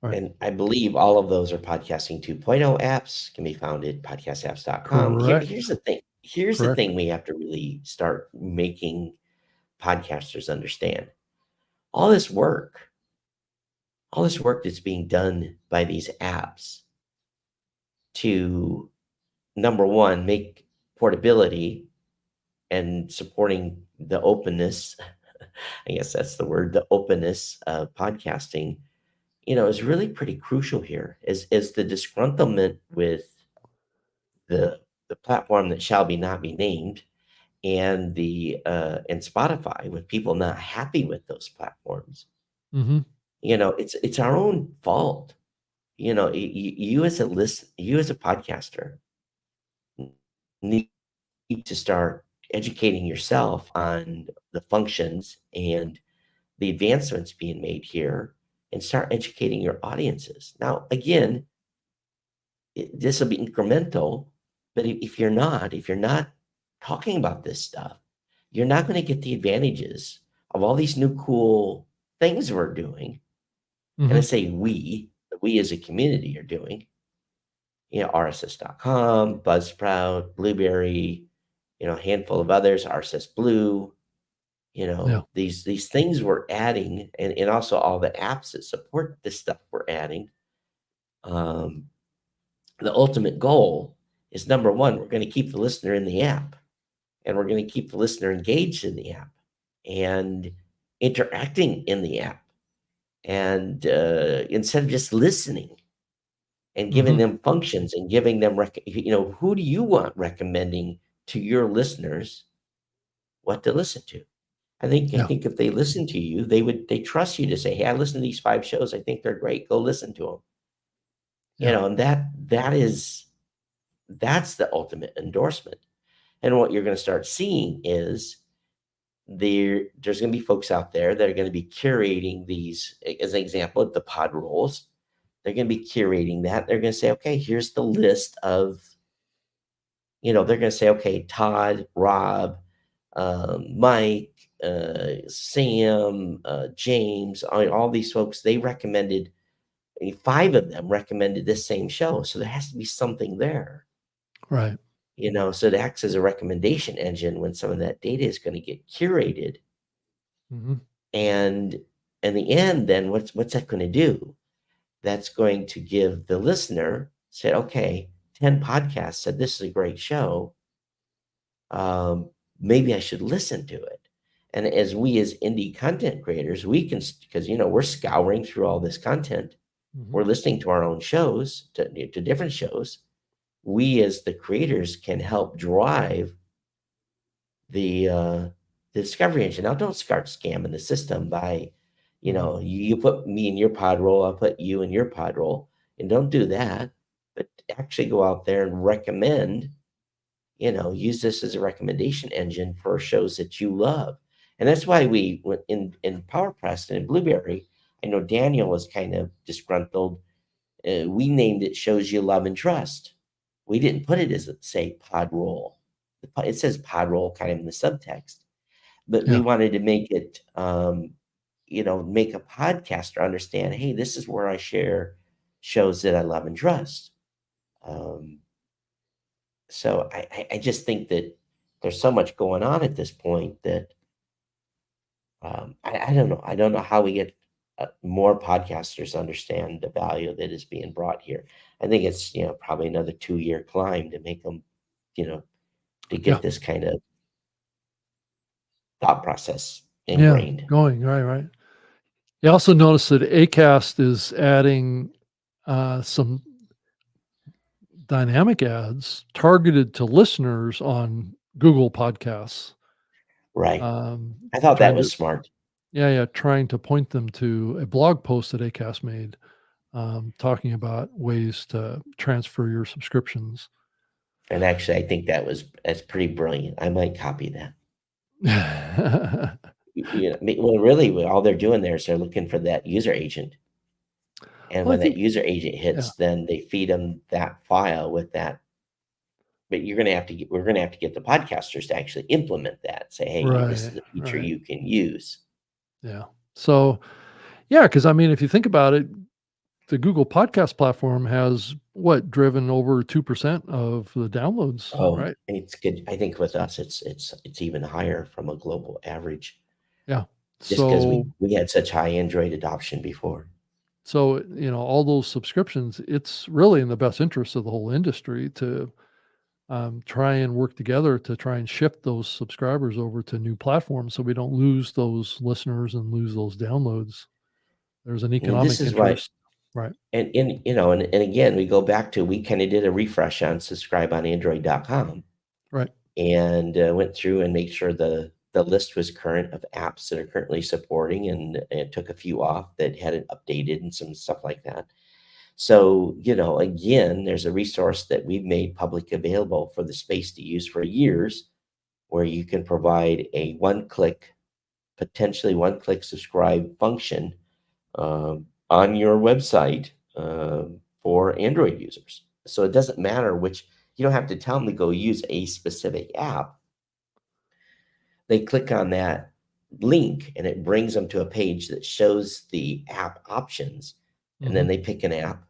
Right. And I believe all of those are Podcasting 2.0 apps, can be found at podcastapps.com. Correct. Here's the thing. Here's the Correct. thing we have to really start making podcasters understand. All this work that's being done by these apps to, number one, make portability and supporting the openness, I guess that's the word, the openness of podcasting, is really pretty crucial here. Is the disgruntlement with the platform that shall be not be named, and and Spotify, with people not happy with those platforms. Mm-hmm. It's our own fault. You as a podcaster need to start educating yourself on the functions and the advancements being made here, and start educating your audiences. Now, again, this will be incremental, but if you're not talking about this stuff, you're not going to get the advantages of all these new cool things we're doing. And I Mm-hmm. say we as a community are doing, RSS.com, Buzzsprout, Blueberry, a handful of others, RSS Blue, Yeah. these things we're adding, and also all the apps that support this stuff we're adding. The ultimate goal is, number one, we're going to keep the listener in the app, and we're going to keep the listener engaged in the app and interacting in the app. And instead of just listening and giving Mm-hmm. them functions and giving them, who do you want recommending to your listeners what to listen to? I think Yeah. if they listen to you, they trust you to say, hey, I listened to these 5 shows. I think they're great. Go listen to them. Yeah. And that's the ultimate endorsement. And what you're going to start seeing is there's going to be folks out there that are going to be curating these, as an example, the pod rolls. They're going to be curating that. They're going to say, okay, here's the list of, they're going to say, okay, Todd, Rob, Mike, Sam, James, all these folks, they recommended, 5 of them recommended this same show. So there has to be something there. Right. So it acts as a recommendation engine when some of that data is going to get curated. Mm-hmm. And in the end, then what's that going to do? That's going to give the listener, said, okay, 10 podcasts said this is a great show. Maybe I should listen to it. And as indie content creators, we can, because, we're scouring through all this content. Mm-hmm. We're listening to our own shows, to different shows. We as the creators can help drive the discovery engine. Now, don't start scamming the system by, you put me in your pod roll, I'll put you in your pod roll, and don't do that. But actually go out there and recommend, use this as a recommendation engine for shows that you love. And that's why we went in PowerPress and in Blueberry. I know Daniel was kind of disgruntled. We named it Shows You Love and Trust. We didn't put it as, say, pod roll. It says pod roll kind of in the subtext, but we wanted to make it, make a podcaster understand, hey, this is where I share shows that I love and trust. So I just think that there's so much going on at this point that I don't know. I don't know how we get more podcasters understand the value that is being brought here. I think it's, probably another 2-year climb to make them, to get this kind of thought process ingrained. Yeah, going right. You also notice that Acast is adding some dynamic ads targeted to listeners on Google Podcasts. Right. I thought that was smart. Yeah, trying to point them to a blog post that Acast made, talking about ways to transfer your subscriptions. And actually, I think that's pretty brilliant. I might copy that. Well, really, all they're doing there is they're looking for that user agent. And when that user agent hits, then they feed them that file with that. But we're going to have to get the podcasters to actually implement that. Say, hey, this is a feature you can use. Yeah. So, yeah, because I mean, if you think about it, the Google Podcast platform has what driven over 2% of the downloads, Oh, right? it's good. I think with us, it's even higher from a global average, Yeah. just because So, we had such high Android adoption before. all those subscriptions, it's really in the best interest of the whole industry to try and work together to try and shift those subscribers over to new platforms so we don't lose those listeners and lose those downloads. There's an And this economic is why, interest. Right. and again, we go back to we kind of did a refresh on subscribeonandroid.com Right. and went through and made sure the list was current of apps that are currently supporting, and it took a few off that hadn't updated and some stuff like that. So, again, there's a resource that we've made public available for the space to use for years, where you can provide a potentially one-click subscribe function on your website for Android users. So it doesn't matter which, you don't have to tell them to go use a specific app. They click on that link and it brings them to a page that shows the app options. And then Mhm. they pick an app.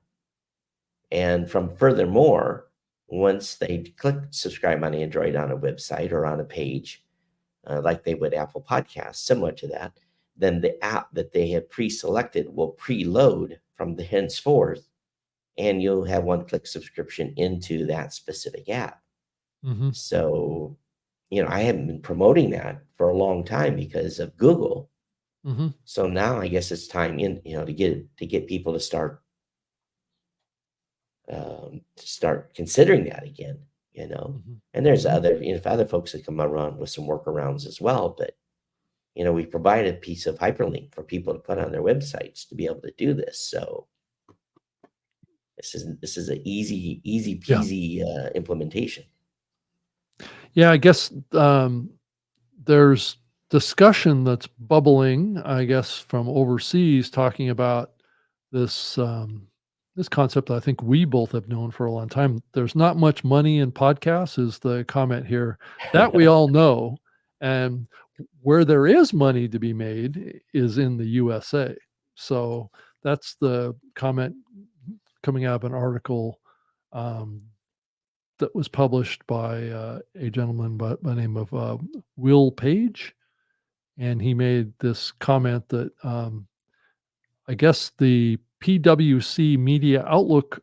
And from furthermore, once they click subscribe on Android on a website or on a page, like they would Apple Podcasts, similar to that, then the app that they have pre-selected will preload from the henceforth, and you'll have one-click subscription into that specific app. Mhm. So, I haven't been promoting that for a long time because of Google. Mhm. So now I guess it's time to get people to start considering that again. Mhm. And there's Mhm. other folks that come around with some workarounds as well, but we provide a piece of hyperlink for people to put on their websites to be able to do this. So this is an easy Yeah. peasy implementation. Yeah, I guess, there's discussion that's bubbling, I guess, from overseas talking about this, this concept that I think we both have known for a long time. There's not much money in podcasts is the comment here. That we all know, and where there is money to be made is in the USA. So, that's the comment coming out of an article, um, that was published by, a gentleman by the name of, Will Page, and he made this comment that, I guess the PwC Media Outlook,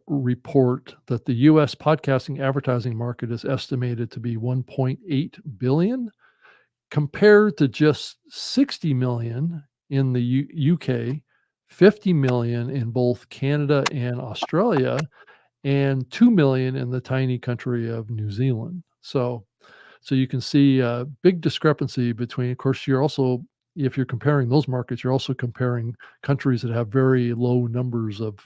report that the U.S. podcasting advertising market is estimated to be 1.8 billion compared to just 60 million in the UK, 50 million in both Canada and Australia, and 2 million in the tiny country of New Zealand. So you can see a big discrepancy between, of course, you're also, if you're comparing those markets, you're also comparing countries that have very low numbers of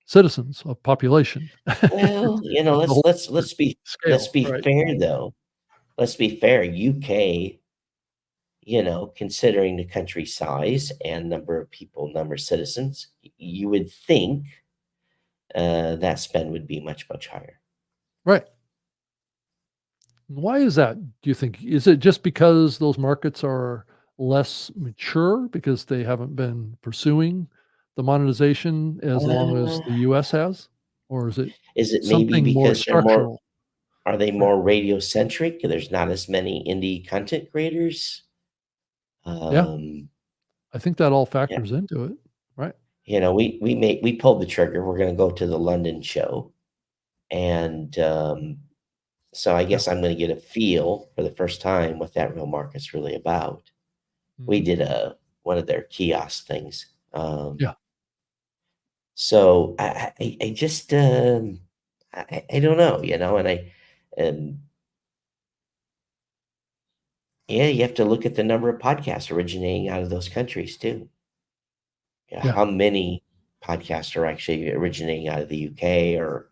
citizens, of population. Well, It's a whole different let's scale, be right? fair though. Let's be fair. UK, considering the country size and number of people, number of citizens, you would think that spend would be much higher. Right. Why is that, do you think? Is it just because those markets are less mature because they haven't been pursuing the monetization as long as Uh, the US has? Or is it is it maybe something more because structural? are they Right. more radio centric? There's not as many indie content creators. Yeah, Um, I think that all yeah, factors into it, right? we pulled the trigger. We're going to go to the London show, and so I Yeah. guess I'm going to get a feel for the first time what that real market's really about. We Mhm. did one of their kiosk things. Yeah. So I just I don't know, and yeah, you have to look at the number of podcasts originating out of those countries too. Yeah, Yeah. how many podcasts are actually originating out of the UK or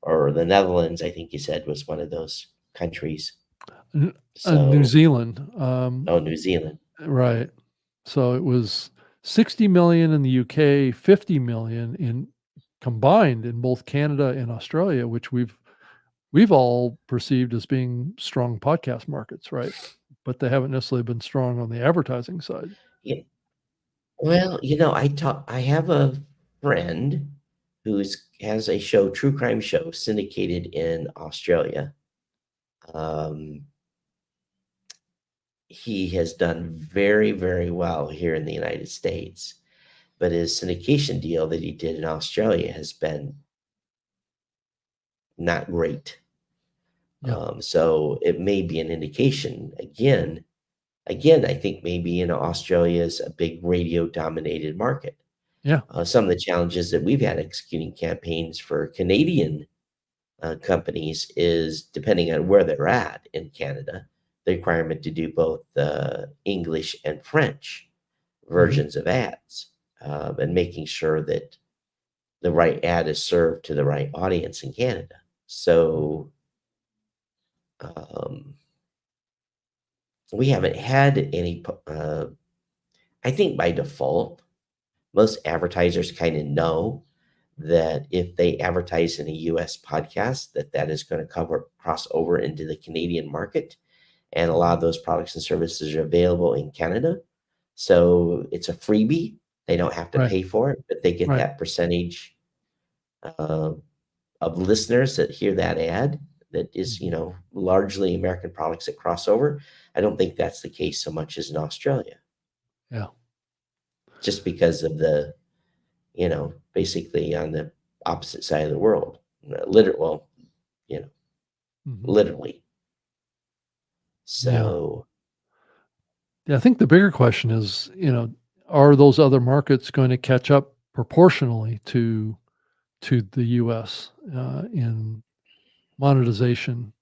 the Netherlands? I think you said was one of those countries. N New So, Zealand, oh, New Zealand. right. So it was 60 million in the UK, 50 million in combined in both Canada and Australia, which we've all perceived as being strong podcast markets, right? but they haven't necessarily been strong on the advertising side. Yeah. Well, I have a friend has a show, true crime show, syndicated in Australia. Um, he has done very, very well here in the United States, but his syndication deal that he did in Australia has been not great. Yeah. So it may be an indication again. I think maybe Australia is a big radio dominated market. Yeah. Some of the challenges that we've had executing campaigns for Canadian companies is depending on where they're at in Canada, the requirement to do both English and French versions of ads, and making sure that the right ad is served to the right audience in Canada. So we haven't had any. I think by default, most advertisers kind of know that if they advertise in a US podcast, that is going to cross over into the Canadian market. And a lot of those products and services are available in Canada. So it's a freebie. They don't have to Right. pay for it, but they get Right. that percentage of listeners that hear that ad that is, largely American products that cross over. I don't think that's the case so much as in Australia, Yeah. just because of the, basically on the opposite side of the world. Literally. Yeah. So Yeah, I think the bigger question is, are those other markets going to catch up proportionally to the US in monetization?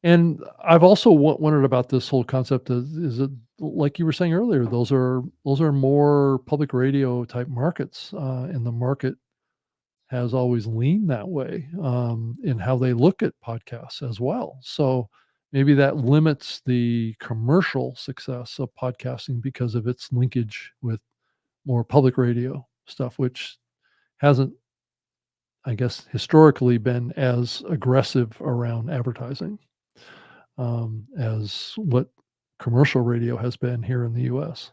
And I've also wondered about this whole concept of, is it like you were saying earlier, those are more public radio type markets, and the market has always leaned that way, in how they look at podcasts as well. So maybe that limits the commercial success of podcasting because of its linkage with more public radio stuff, which hasn't, I guess, historically been as aggressive around advertising, as what commercial radio has been here in the US.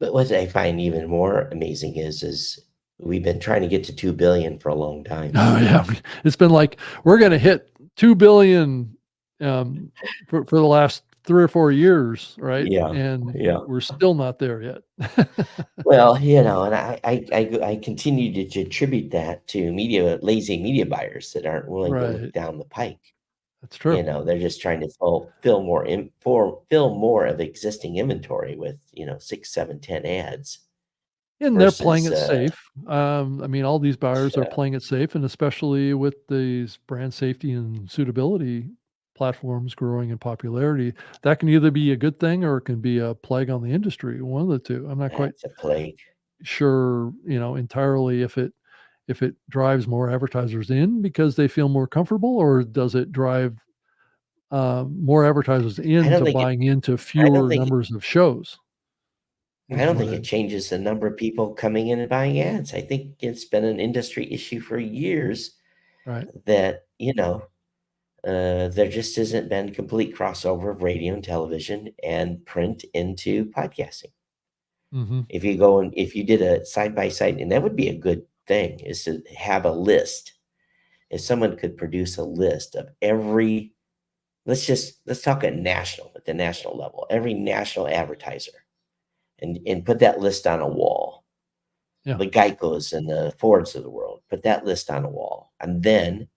But what I find even more amazing is we've been trying to get to 2 billion for a long time. Oh yeah, it's been like we're going to hit 2 billion for the last 3 or 4 years, right? Yeah, And yeah. we're still not there yet. Well, and I continue to attribute that to lazy media buyers that aren't willing to look Right. down the pike. That's true. They're just trying to fill more of existing inventory with 6, 7, 10 ads. And they're playing it Versus, safe. I mean, all these buyers are yeah. playing it safe, and especially with these brand safety and suitability platforms growing in popularity, that can either be a good thing or it can be a plague on the industry. One of the two. I'm not quite That's a plague. sure, entirely if it drives more advertisers in because they feel more comfortable, or does it drive more advertisers I into don't think it. buying into I don't fewer think. numbers of shows? I Is don't what think it changes the number of people coming in and buying ads. I think it's been an industry issue for years right. that there just hasn't been complete crossover of radio and television and print into podcasting. Mm-hmm. If you did a side by side, and that would be a good thing, is to have a list. If someone could produce a list of every, let's talk at the national level, every national advertiser, and put that list on a wall. Yeah. The Geicos and the Fords of the world, put that list on a wall, and then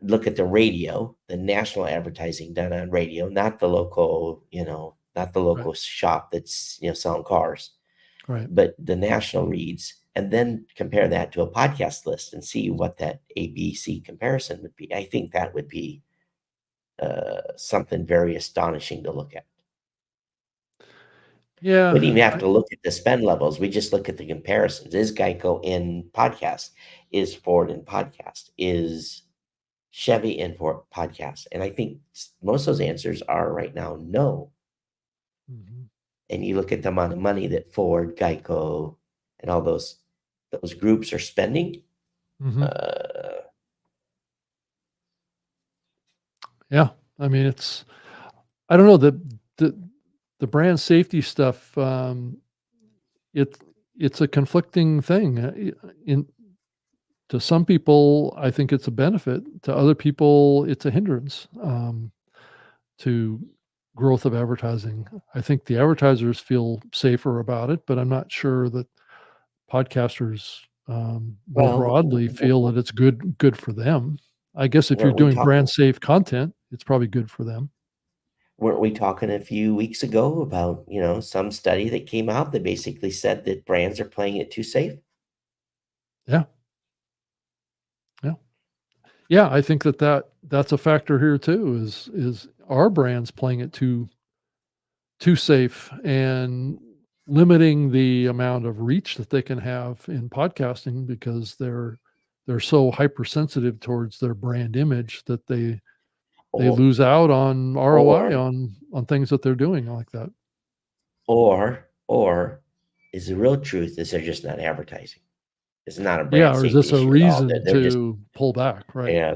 look at the radio, the national advertising done on radio, not the local, shop that's selling cars, Right. but the national reads, and then compare that to a podcast list and see what that ABC comparison would be. I think that would be something very astonishing to look at. Yeah. We didn't even have to look at the spend levels. We just look at the comparisons. Is Geico in podcast? Is Ford in podcast? Is Chevy in for podcast? And I think most of those answers are right now no. Mm-hmm. And you look at the amount of money that Ford, Geico, and all those groups are spending. Mm-hmm. Yeah. I mean, I don't know, the brand safety stuff, it it's a conflicting thing. In to some people, I think it's a benefit. To other people, it's a hindrance to growth of advertising. I think the advertisers feel safer about it, but I'm not sure that podcasters more Well, broadly feel that it's good for them. I guess if you're weren't we doing brand talking? safe content, it's probably good for them. Weren't we talking a few weeks ago about some study that came out that basically said that brands are playing it too safe? Yeah, yeah, yeah. I think that's a factor here too. Is our brands playing it too safe and limiting the amount of reach that they can have in podcasting because they're so hypersensitive towards their brand image that they Or lose out on ROI or on things that they're doing like that. or is the real truth is they're just not advertising. It's not a Yeah, brand or is safety this a issue at all. reason They're just to pull back, right? yeah,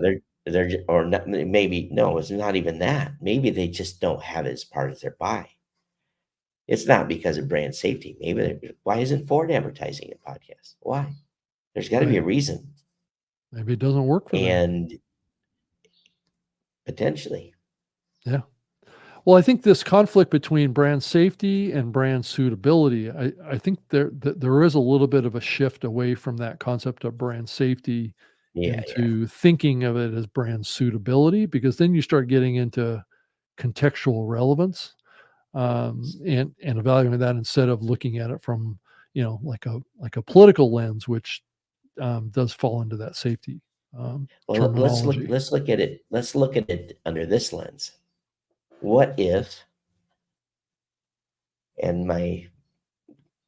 or not, maybe no, it's not even that. Maybe they just don't have it as part of their buy. It's not because of brand safety. Maybe why isn't Ford advertising a podcast? Why? There's got to be Right. a reason, Maybe it doesn't work for them. and potentially, Yeah. Well, I think this conflict between brand safety and brand suitability, I think there is a little bit of a shift away from that concept of brand safety yeah. into thinking of it as brand suitability, because then you start getting into contextual relevance, and evaluating that instead of looking at it from like a political lens, which does fall into that safety Well, terminology. let's look at it. Let's look at it under this lens. What if, and my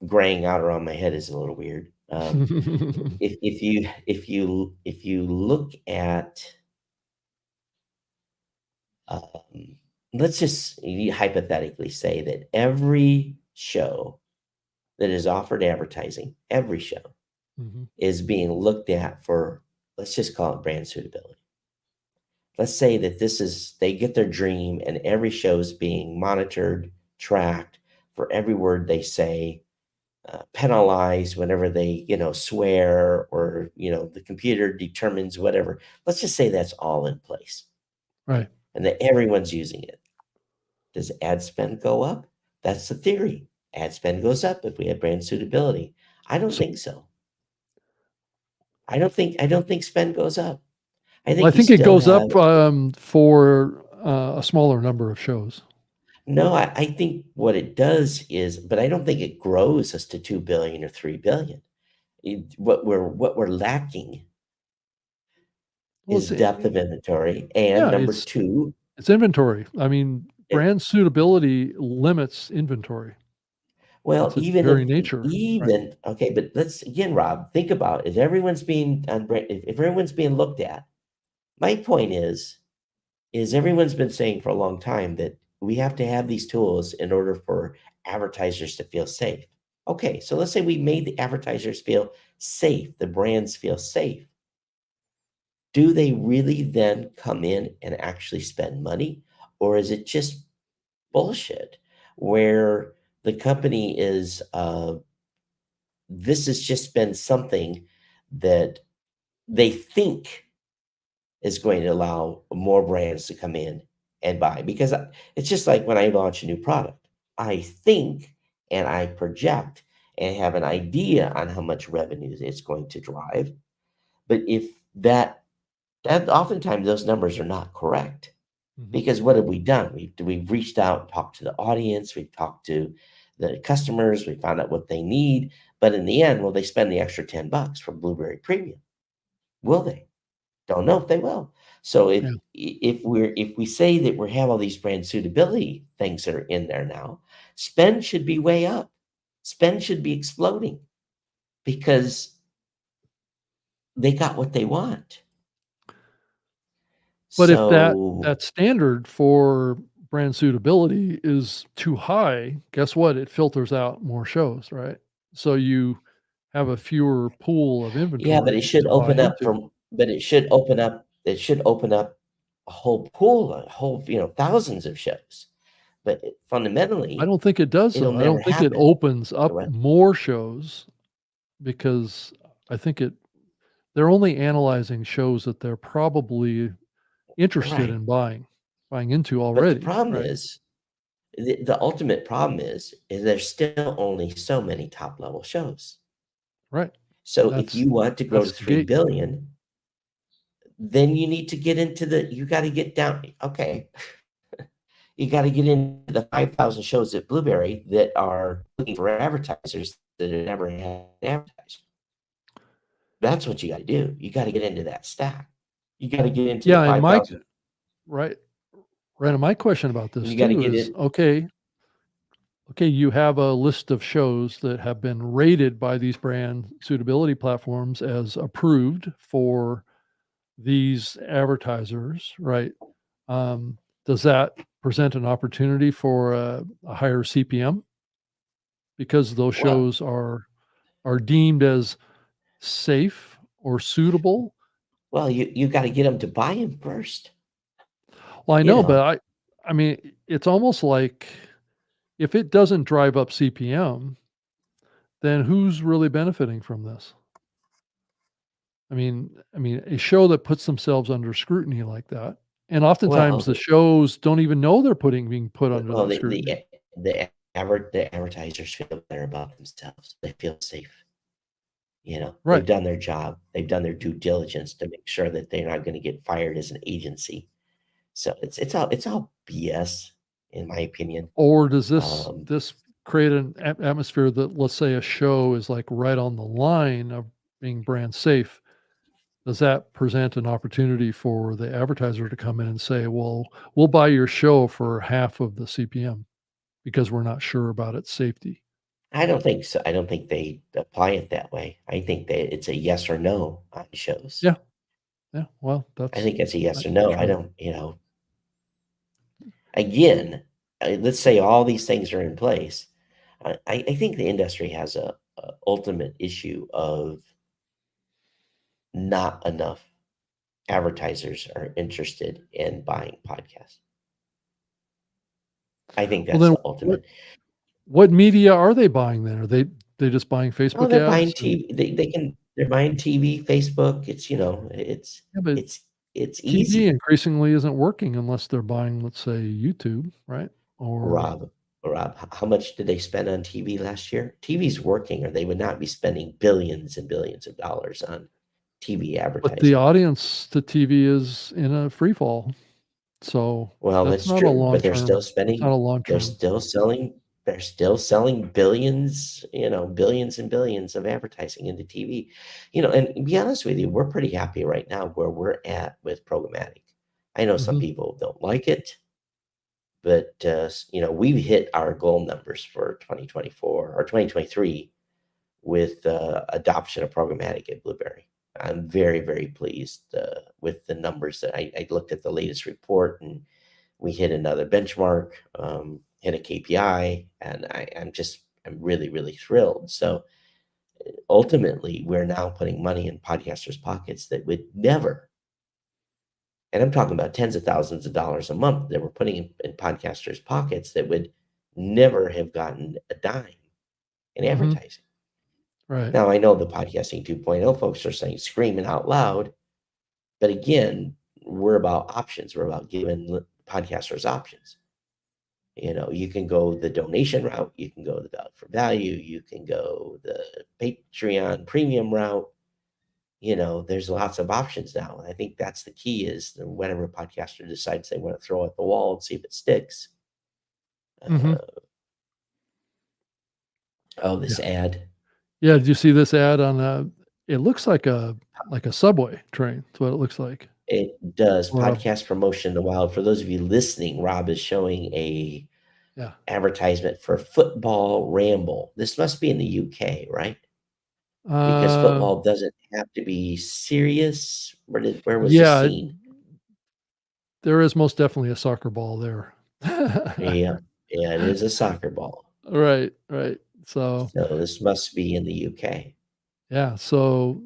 graying out around my head is a little weird. If you look at, um, let's just hypothetically say that every show that is offered advertising, every show Mhm. is being looked at for, let's just call it brand suitability. Let's say that they get their dream and every show is being monitored, tracked for every word they say, penalized whenever they, swear, or, the computer determines whatever. Let's just say that's all in place Right. and that everyone's using it. Does ad spend go up? That's the theory. Ad spend goes up if we have brand suitability. I don't So, think so. I don't think spend goes up. I well, I think you think it still goes have. up for a smaller number of shows. No, I think what it does is, but I don't think it grows us to 2 billion or 3 billion. What we're lacking Well, is depth of inventory, and yeah, number two, it's inventory. I mean, it, brand suitability limits inventory. well, It's its even very if nature, right? even okay, but let's again, Rob, think about if everyone's being on if everyone's being looked at. My point is everyone's been saying for a long time that we have to have these tools in order for advertisers to feel safe. Okay, so let's say we made the advertisers feel safe, the brands feel safe. Do they really then come in and actually spend money? Or is it just bullshit where the company is, this has just been something that they think is going to allow more brands to come in and buy? Because it's just like when I launch a new product, I think and I project and have an idea on how much revenue it's going to drive. But if that oftentimes those numbers are not correct, Mhm. because what have we done? We've reached out, talked to the audience, we've talked to the customers, we found out what they need. But in the end, will they spend the extra $10 for Blueberry Premium? Will they? Don't know if they will. So Yeah. if we say that we have all these brand suitability things that are in there now, spend should be way up. Spend should be exploding because they got what they want. But if that So that standard for brand suitability is too high, guess what? It filters out more shows, right? So you have a fewer pool of yeah, but inventory it should to buy open up into. from but it should open up a whole pool, a whole, thousands of shows. But I fundamentally, don't think it does it'll though. I never don't think it happen. opens up What? more shows because I think they're only analyzing shows that they're probably interested Right. in buying into But the already, problem right? is, the ultimate problem is there's still only so many top level shows. Right. So if That's you want to grow to that's the 3 gate. billion, then you need to get into you got to get down. Okay. You got to get into the 5,000 shows at Blueberry that are looking for advertisers that have never had advertised. That's what you got to do. You got to get into that stack. You got to get into the Yeah, and 5,000. right, right. And my question about this You got to too get is, in. okay, you have a list of shows that have been rated by these brand suitability platforms as approved for these advertisers, right? Does that present an opportunity for a higher CPM because those Well, shows are deemed as safe or suitable? you got to get them to buy them first. Well, I You know, know, but I mean, it's almost like if it doesn't drive up CPM, then who's really benefiting from this? I mean, a show that puts themselves under scrutiny like that, and oftentimes well, the shows don't even know they're being put under well, that scrutiny. the advertisers feel better about themselves. They feel safe. They've Right. done their job. They've done their due diligence to make sure that they're not going to get fired as an agency. So it's all BS, in my opinion. Or does this Um, this create an atmosphere that, let's say, a show is like right on the line of being brand safe? Does that present an opportunity for the advertiser to come in and say, "Well, we'll buy your show for half of the CPM because we're not sure about its safety"? I don't think so. I don't think they apply it that way. I think that it's a yes or no on shows. Yeah, yeah. Well, I think it's a I yes or think no. that's I right. don't, again, let's say all these things are in place. I think the industry has a ultimate issue of not enough advertisers are interested in buying podcasts. I think Well, that's then the ultimate. what media are they buying then? Are they just buying Oh, Facebook they're buying ads? And TV. They're buying TV, Facebook. yeah, but It's it's TV easy. increasingly isn't working unless they're buying, let's say, YouTube, right? Or Rob, how much did they spend on TV last year? TV's working, or they would not be spending billions and billions of dollars on TV but the advertising. audience to TV is in a free fall. So Well, that's that's not a true, long but they're still term. That's not spending. a long They're term. still selling. They're still selling billions. Billions and billions of advertising into TV. And to be honest with you, we're pretty happy right now where we're at with programmatic. I know some Mhm. people don't like it, but we've hit our goal numbers for 2024 or 2023 with adoption of programmatic at Blueberry. I'm very, very pleased with the numbers that I looked at the latest report, and we hit another benchmark, hit a KPI, and I'm really, really thrilled. So ultimately, we're now putting money in podcasters' pockets that would never, and I'm talking about tens of thousands of dollars a month that we're putting in podcasters' pockets that would never have gotten a dime in Mhm. advertising. Right. Now, I know the podcasting 2.0 folks are saying screaming out loud, but again, we're about options. We're about giving podcasters options. You can go the donation route, you can go the value for value, you can go the Patreon premium route. There's lots of options now. And I think that's the key is that whenever a podcaster decides they want to throw at the wall and see if it sticks. Mhm. Uh, oh, this Yeah. ad. Yeah, did you see this ad on it looks like a subway train. That's what it looks like. It does Or a podcast promotion in the wild. For those of you listening, Rob is showing a yeah. advertisement for Football Ramble. This must be in the UK, right? Because Uh, football doesn't have to be serious. Where was this yeah, scene? there is most definitely a soccer ball there. Yeah, yeah, it is a soccer ball. Right, right. So, So this must be in the UK. yeah, so,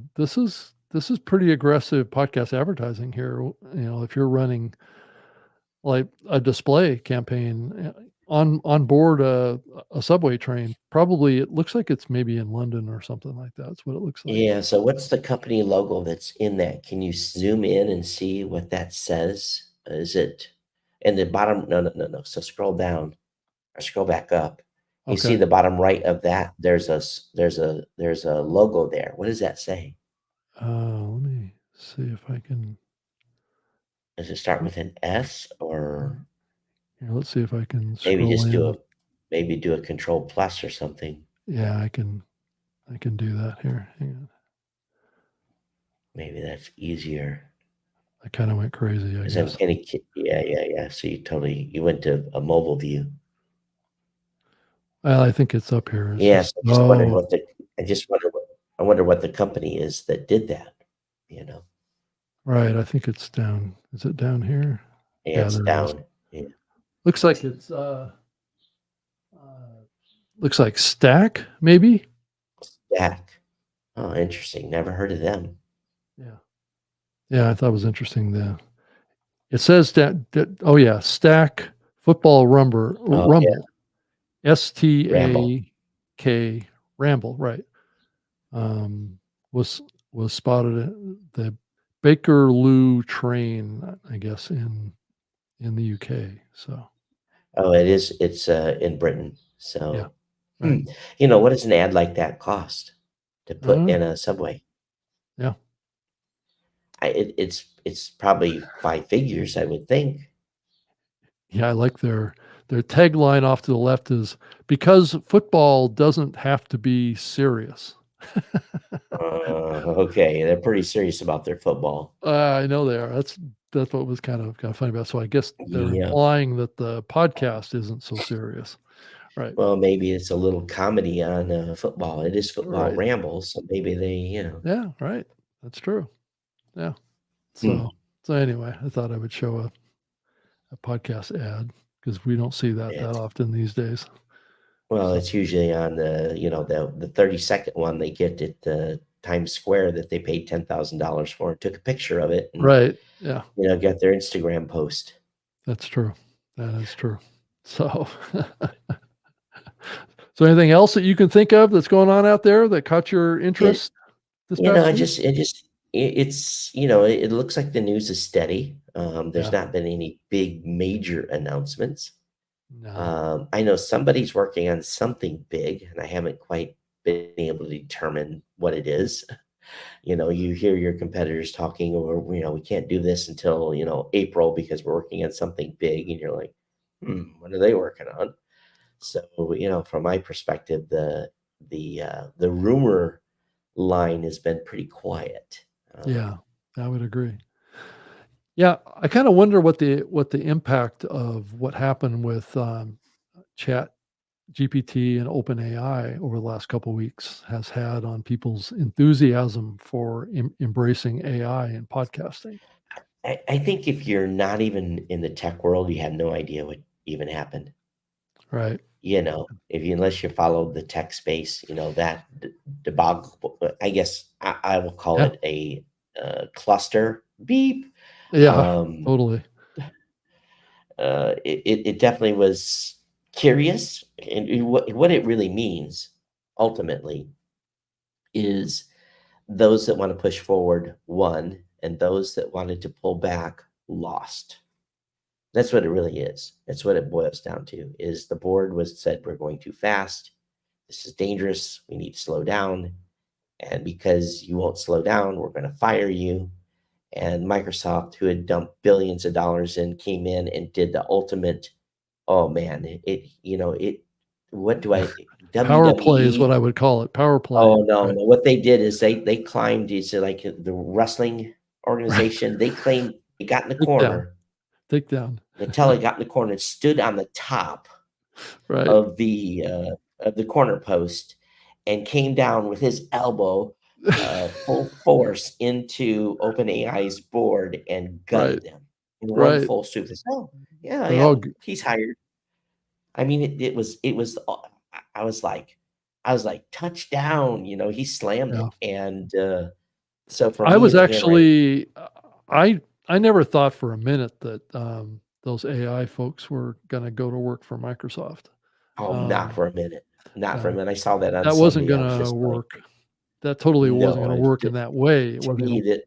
this is pretty aggressive podcast advertising here. If you're running like a display campaign on board a subway train. Probably it looks like it's maybe in London or something like that. That's what it looks like. Yeah. So what's the company logo that's in that? Can you zoom in and see what that says? Is it in the bottom? No, no, no, no. So scroll down or scroll back up. You see Okay. the bottom right of that? There's a logo there. What does that say? Let me see if I can. Does it start with an S or Here, let's see if I can maybe scroll just do in. a control plus or something? Yeah, I can do that here. Hang on. Maybe that's easier. I kind of went crazy, I 'Cause I'm guess. kinda yeah, yeah, yeah. So you went to a mobile view. Well, I think it's up here. It's Yes, just I just wonder what the company is that did that, you know? right. I think it's down. Is it down here? Yeah, Yeah, it's there it is. down. Yeah, Looks like it's looks like Stack, maybe. Stack. Oh, interesting. Never heard of them. Yeah. Yeah, I thought it was interesting. It says that oh yeah, Stack Football Oh, yeah, Rumble. Ramble. STAK Ramble, right. Um was spotted at the Bakerloo train, I guess, in the UK. So Oh, it's, in Britain. yeah, So, right. what does an ad like that cost to put Uh, in a subway? yeah. It's probably 5 figures, I would think. Yeah, I like their tagline off to the left is because football doesn't have to be serious. Okay, they're pretty serious about their football. I know they are. That's what was kind of funny about. It. So I guess they're Yeah. implying that the podcast isn't so serious. Right. Well, maybe it's a little comedy on, football. It is football Right. ramble, so maybe they. Yeah, right. That's true. Yeah. Hmm, So anyway, I thought I would show a podcast ad because we don't see that yes. often these days. Well, So it's usually on the 30-second one they get at, Times Square that they paid $10,000 for and took a picture of it and, right. Yeah, got their Instagram post. that's true. That is true. So so anything else that you can think of that's going on out there that caught your It interest this you know, past I week? just it just it's it looks like the news is steady. There's Yeah. not been any big major announcements. No. I know somebody's working on something big, and I haven't quite been able to determine what it is. You hear your competitors talking, or we can't do this until April because we're working on something big, and you're like, what are they working on? So from my perspective, the rumor line has been pretty quiet. Yeah, I would agree. Yeah, I kind of wonder what the impact of what happened with Chat GPT and OpenAI over the last couple weeks has had on people's enthusiasm for embracing AI and podcasting. I think if you're not even in the tech world, you have no idea what even happened. Right. Unless you follow the tech space, that debacle. I guess I will call Yeah. it a cluster beep. Yeah. Um, Totally. it definitely was curious, and what it really means ultimately is those that want to push forward won, and those that wanted to pull back lost. That's what it really is. That's what it boils down to. Is the board said we're going too fast. This is dangerous. We need to slow down, and because you won't slow down, we're going to fire you. And Microsoft, who had dumped billions of dollars in, came in and did the ultimate. Oh man, what do I Power play is WWE? what I would call it. Power play. Oh no, Right. no. What they did is they climbed. You see, like the wrestling organization, they claimed they got in the Take down. corner. Take down. Nutella got in the corner and stood on the top Right. of the corner post and came down with his elbow full force into OpenAI's board and Right. gutted them in one Right. full swoop. They said, "Oh, yeah, They're yeah, all he's hired." I mean, it was. I was like touchdown. He slammed yeah. it, and so for I me was as a handwriter, actually I never thought for a minute that those AI folks were going to go to work for Microsoft. Oh, not Um, for a minute. Not for a no, minute. I saw that on that wasn't Sunday. I going was to just like, work. That totally wasn't no. going to work in that way. It To wasn't me, going to, that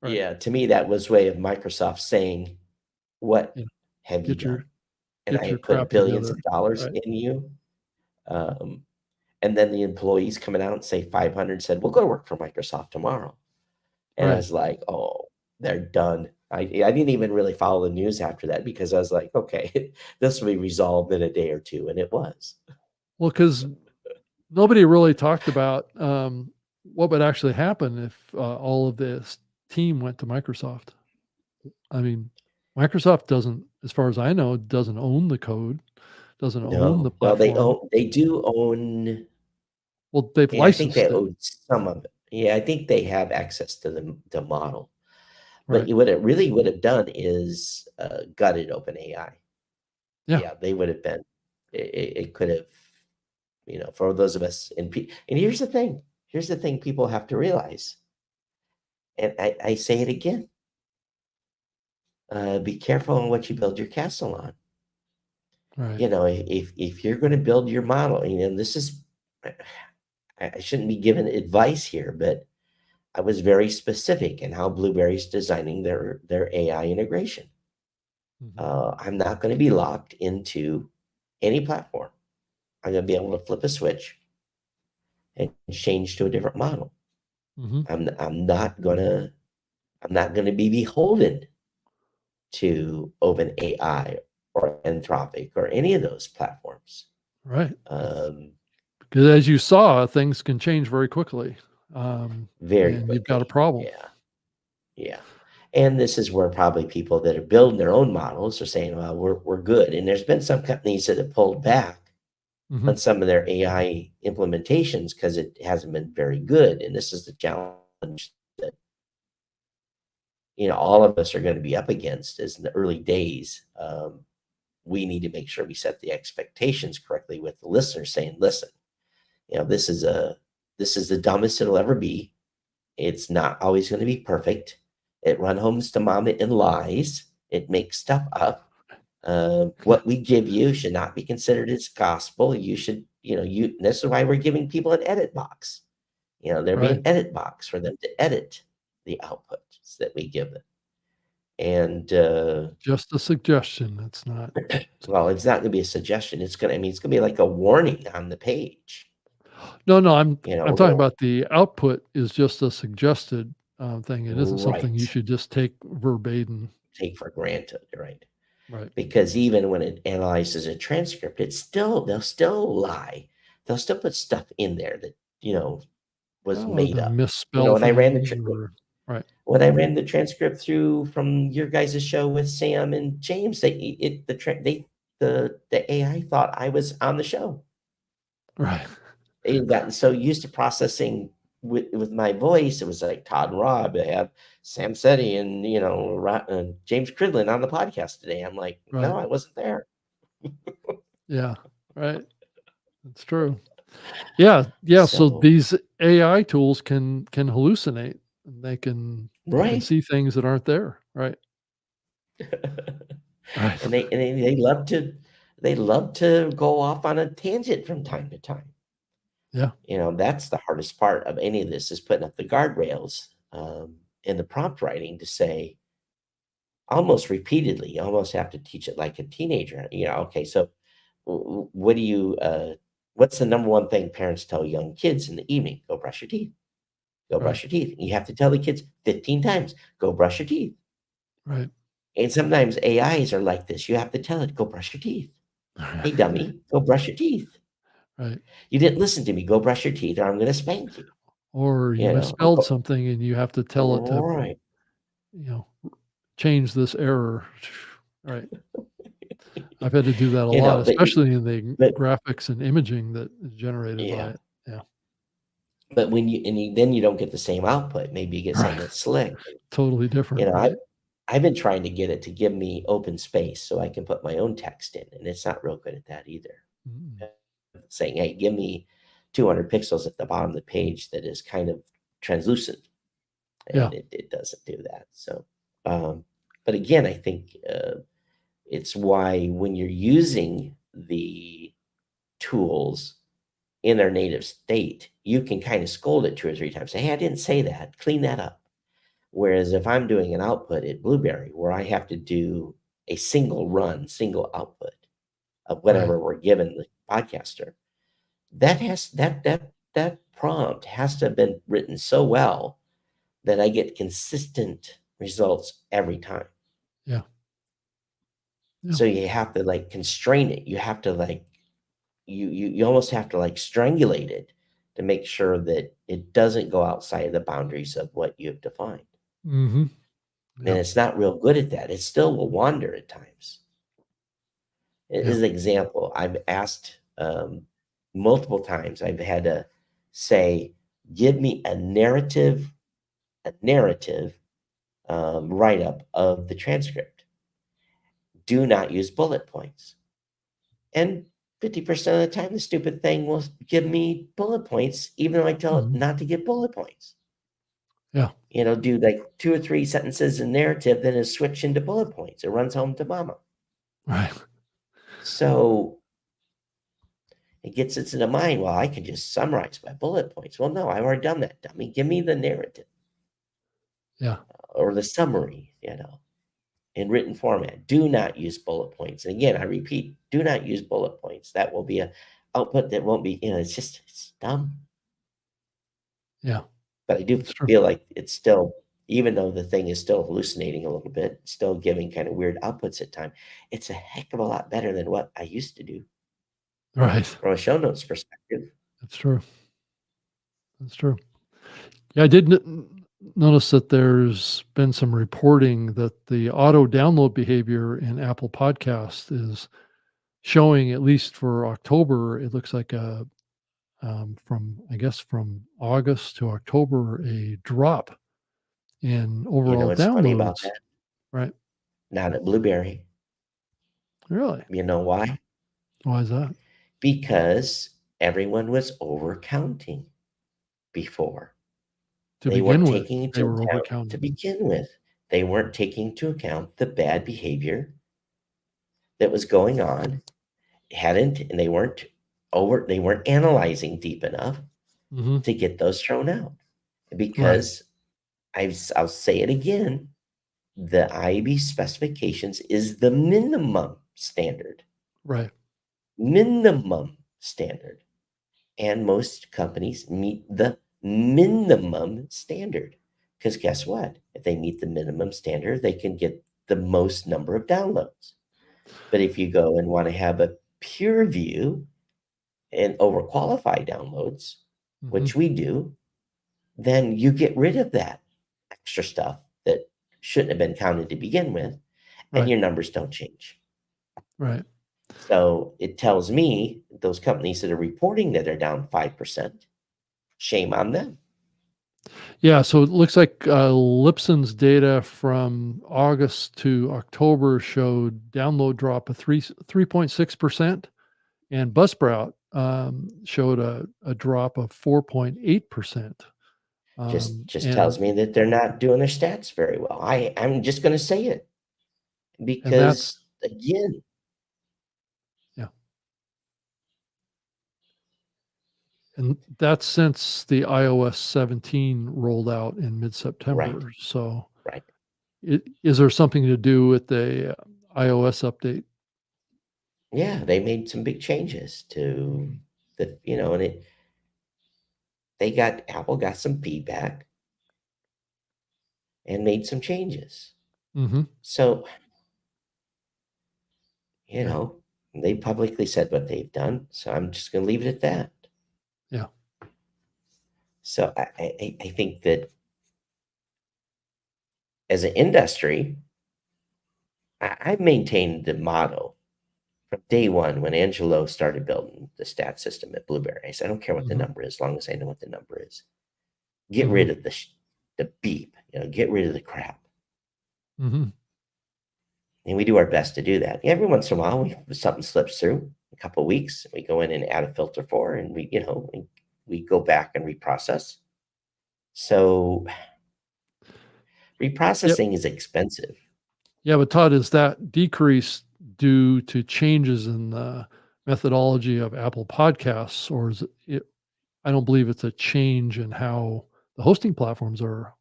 right. yeah, to me that was way of Microsoft saying, "What You know, have you get done?" your And I get your have put crap billions together. of dollars Right. in you. Um, and then the employees coming out and say 500 said, "We'll go to work for Microsoft tomorrow." And I Right. was like, "Oh, they're done." I didn't even really follow the news after that because I was like, "Okay, this will be resolved in a day or two," and it was. Well, because nobody really talked about what would actually happen if all of this team went to Microsoft. I mean, Microsoft doesn't, as far as I know, doesn't own the code, doesn't own the No, well, platform. they do own. Well, they've Yeah, I think they licensed it. own some of it. Yeah, I think they have access to the model. But Right. what it really would have done is gutted OpenAI. Yeah. Yeah, they would have been. It could have, for those of us and here's the thing. Here's the thing people have to realize, and I say it again. Be careful on what you build your castle on. Right. If you're going to build your model, this is, I shouldn't be giving advice here, but I was very specific in how Blueberry's designing their AI integration. Mhm. I'm not going to be locked into any platform. I'm going to be able to flip a switch and change to a different model. Mhm. I'm not gonna be beholden to OpenAI or Anthropic or any of those platforms. Right. Um, Because as you saw, things can change very quickly, very and you've got a quickly. problem. Yeah, yeah. And this is where probably people that are building their own models are saying, "Well, we're good." And there's been some companies that have pulled back Mhm. on some of their AI implementations because it hasn't been very good. And this is the challenge that all of us are going to be up against is in the early days. We need to make sure we set the expectations correctly with the listeners saying, listen, this is the dumbest it'll ever be. It's not always going to be perfect. It run homes to mama in lies. It makes stuff up. What we give you should not be considered as gospel. You should, this is why we're giving people an edit box. There'll be an Right. edit box for them to edit the outputs that we give them. And Just a suggestion. It's not. well, it's not going to be a suggestion. It's going to be like a warning on the page. No, I'm We're talking going about the output is just a suggested thing. It isn't something you right should just take verbatim. take for granted, right? Right. Because even when it analyzes a transcript, they'll still lie. They'll still put stuff in there that was Oh, made the up. misspell When I ran things or right. the transcript through from your guys' show with Sam and James, the AI thought I was on the show. Right. They've gotten so used to processing with my voice. It was like Todd and Rob. I have Sam Setti and James Cridlin on the podcast today. I'm like, no, Right. I wasn't there. Yeah. Right. That's true. Yeah. Yeah. So So these AI tools can hallucinate. And they can right, see things that aren't there. Right. Right. and they love to go off on a tangent from time to time. Yeah. That's the hardest part of any of this is putting up the guardrails in the prompt writing to say almost repeatedly. You almost have to teach it like a teenager. Okay, so what do you? What's the number one thing parents tell young kids in the evening? Go brush your teeth. Go Right. brush your teeth. You have to tell the kids 15 times. Go brush your teeth. Right. And sometimes AIs are like this. You have to tell it, go brush your teeth. Hey, Right. dummy, go brush your teeth. Right. You didn't listen to me. Go brush your teeth, or I'm going to spank you. Or you misspelled something and you have to tell it to, Right. you know, change this error. Right. I've had to do that a lot, But especially in the but graphics and imaging that is generated by yeah. it. Yeah. But then you don't get the same output. Maybe you get something Right. that's slick. Totally You different. know, I Right. I've been trying to get it to give me open space so I can put my own text in, and it's not real good at that either. Mm. Saying, "Hey, give me 200 pixels at the bottom of the page that is kind of translucent," Yeah. and it doesn't do that. So, but again, I think It's why when you're using the tools in their native state, you can kind of scold it 2 or 3 times. Say, hey, I didn't say that. Clean that up. Whereas if I'm doing an output at Blueberry where I have to do a single run, single output of whatever we're given the podcaster, that prompt has to have been written so well that I get consistent results every time. Yeah. Yeah. So you have to like constrain it. You have to like you almost have to like strangulate it to make sure that it doesn't go outside of the boundaries of what you've defined. Mm-hmm. And it's not real good at that. It still will wander at times. As an example, I've asked multiple times, I've had to say, give me a narrative write-up of the transcript. Do not use bullet points. And 50% of the time, the stupid thing will give me bullet points, even though I tell it not to get bullet points. Yeah. Do like 2 or 3 sentences in narrative, then it switch into bullet points. It runs home to mama. Right. So it gets into the mind, well, I can just summarize by bullet points. Well, no, I've already done that, dummy. Give me the narrative. Yeah. Or the summary, in written format. Do not use bullet points. And again, I repeat, do not use bullet points. That will be an output that won't be, it's dumb. Yeah. But I do feel like it's still, even though the thing is still hallucinating a little bit, still giving kind of weird outputs at times, it's a heck of a lot better than what I used to do. Right. From a show notes perspective. That's true. That's true. Yeah, I did notice that there's been some reporting that the auto download behavior in Apple Podcast is showing, at least for October, it looks like from August to October, a drop in overall What's funny about downloads. that? Right. Not at Blueberry. Really? You know why? Why is that? Because everyone was overcounting before. They weren't were taking into account overcounting. to begin with. They weren't taking into account the bad behavior that was going on. And they weren't analyzing deep enough to get those thrown out. Because I'll say it again, the IAB specifications is the minimum standard. Right. Minimum standard. And most companies meet the minimum standard. Because guess what? If they meet the minimum standard, they can get the most number of downloads. But if you go and want to have a peer view and overqualify downloads, which we do, then you get rid of that extra stuff that shouldn't have been counted to begin with, and your numbers don't change. Right. So it tells me those companies that are reporting that they're down 5%, shame on them. Yeah, so it looks like Lipson's data from August to October showed download drop of 3.6%, and Buzzsprout showed a drop of 4.8%. Just tells me that they're not doing their stats very well. I'm just going to say it because again, and that's since the iOS 17 rolled out in mid-September. Right. So, right. Is there something to do with the iOS update? Yeah, they made some big changes to the, and Apple got some feedback and made some changes. So, they publicly said what they've done. So I'm just going to leave it at that. Yeah. So I think that as an industry, I've maintained the motto from day one when Angelo started building the stat system at Blueberry. I said, I don't care what the number is, as long as I know what the number is. Get rid of the beep, get rid of the crap. And we do our best to do that. Every once in a while, something slips through, a couple of weeks, we go in and add a filter for, and we go back and reprocess. So reprocessing is expensive. Yeah, but Todd, is that decrease due to changes in the methodology of Apple Podcasts, or is it? I don't believe it's a change in how the hosting platforms are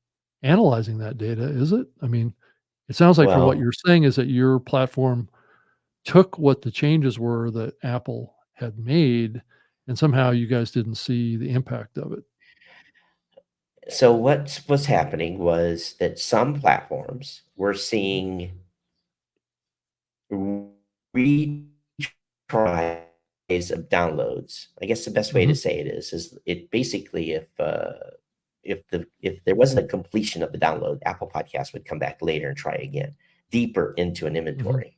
analyzing that data, is it? I mean, it sounds like from what Well, you're saying is that your platform took what the changes were that Apple had made, and somehow you guys didn't see the impact of it. so what's happening was that some platforms were seeing retries of downloads. I guess the best way to Mhm, say it is it basically if there wasn't a completion of the download, Apple Podcasts would come back later and try again, deeper into an mhm, inventory,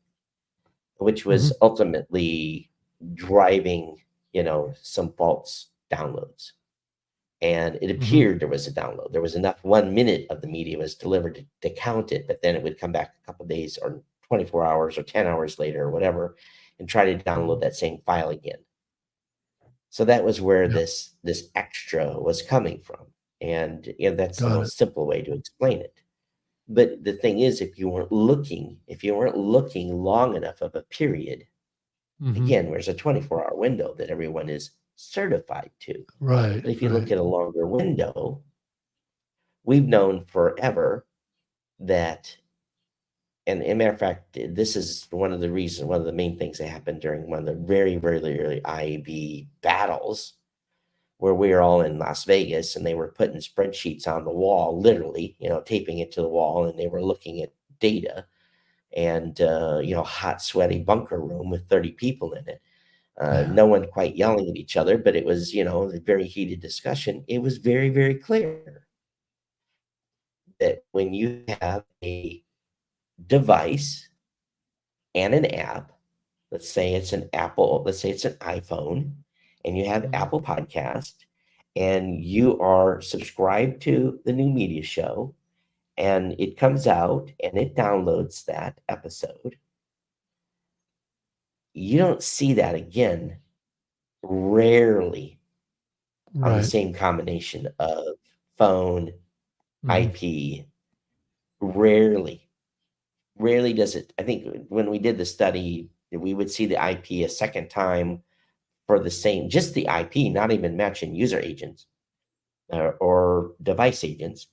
which was mhm, ultimately driving, some false downloads. And it mhm, appeared there was a download. There was enough 1 minute of the media was delivered to count it, but then it would come back a couple days or 24 hours or 10 hours later or whatever and try to download mhm. that same file again. So that was where Yeah, this extra was coming from. And that's the got it. most simple way to explain it. But the thing is, if you weren't looking long enough of a period, Mhm. again, there's a 24-hour window that everyone is certified to. Right, But if you look right. at a longer window, we've known forever that, and a matter of fact, this is one of the main things that happened during one of the very, very early IAB battles, where we were all in Las Vegas and they were putting spreadsheets on the wall, literally, taping it to the wall, and they were looking at data and, hot, sweaty bunker room with 30 people in it. Yeah. No one quite yelling at each other, but it was, a very heated discussion. It was very, very clear that when you have a device and an app, let's say it's an iPhone, and you have Mhm, Apple Podcast, and you are subscribed to the new media show, and it comes out and it downloads that episode, you don't see that again, rarely, on the right. same combination of phone, Mhm, IP, rarely. Rarely does it. I think when we did the study, we would see the IP a second time for the same, just the IP, not even matching user agents or device agents.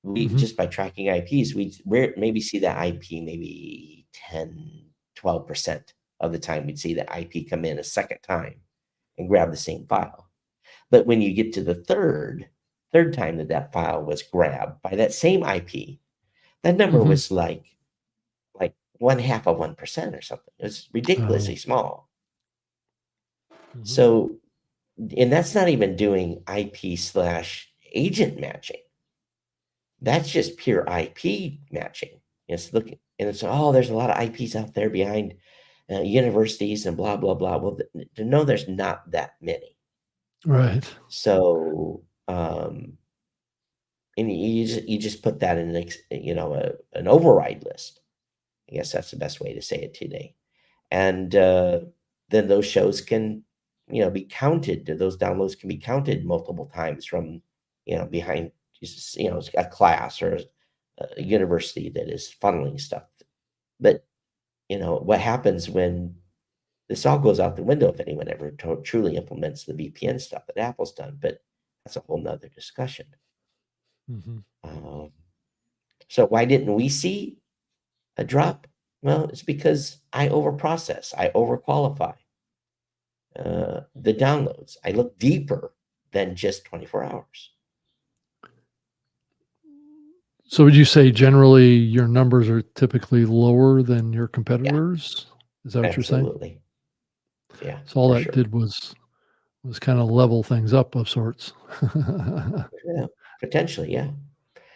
We mhm, just by tracking IPs, we maybe see that IP maybe 10, 12% of the time we'd see the IP come in a second time and grab the same file. But when you get to the third time that file was grabbed by that same IP, that number mhm. was like 0.5% or something. It was ridiculously Oh, small. mhm. So, and that's not even doing IP slash agent matching. That's just pure IP matching. It's looking, and it's, oh, there's a lot of IPs out there behind universities and blah blah blah. Well, no, there's not that many. Right. So, and you just put that in an override list. I guess that's the best way to say it today. And then those shows can, be counted. Those downloads can be counted multiple times from, behind, just, a class or a university that is funneling stuff. But what happens when this all goes out the window if anyone ever truly implements the VPN stuff that Apple's done? But that's a whole nother discussion. Mhm. Um, so why didn't we see a drop? Well, it's because I overprocess, I overqualify the downloads. I look deeper than just 24 hours. So would you say generally your numbers are typically lower than your Yeah, competitors? Is that what you're saying? absolutely. Yeah, So all for that sure. did was kinda level things up of sorts. Yeah, potentially, yeah.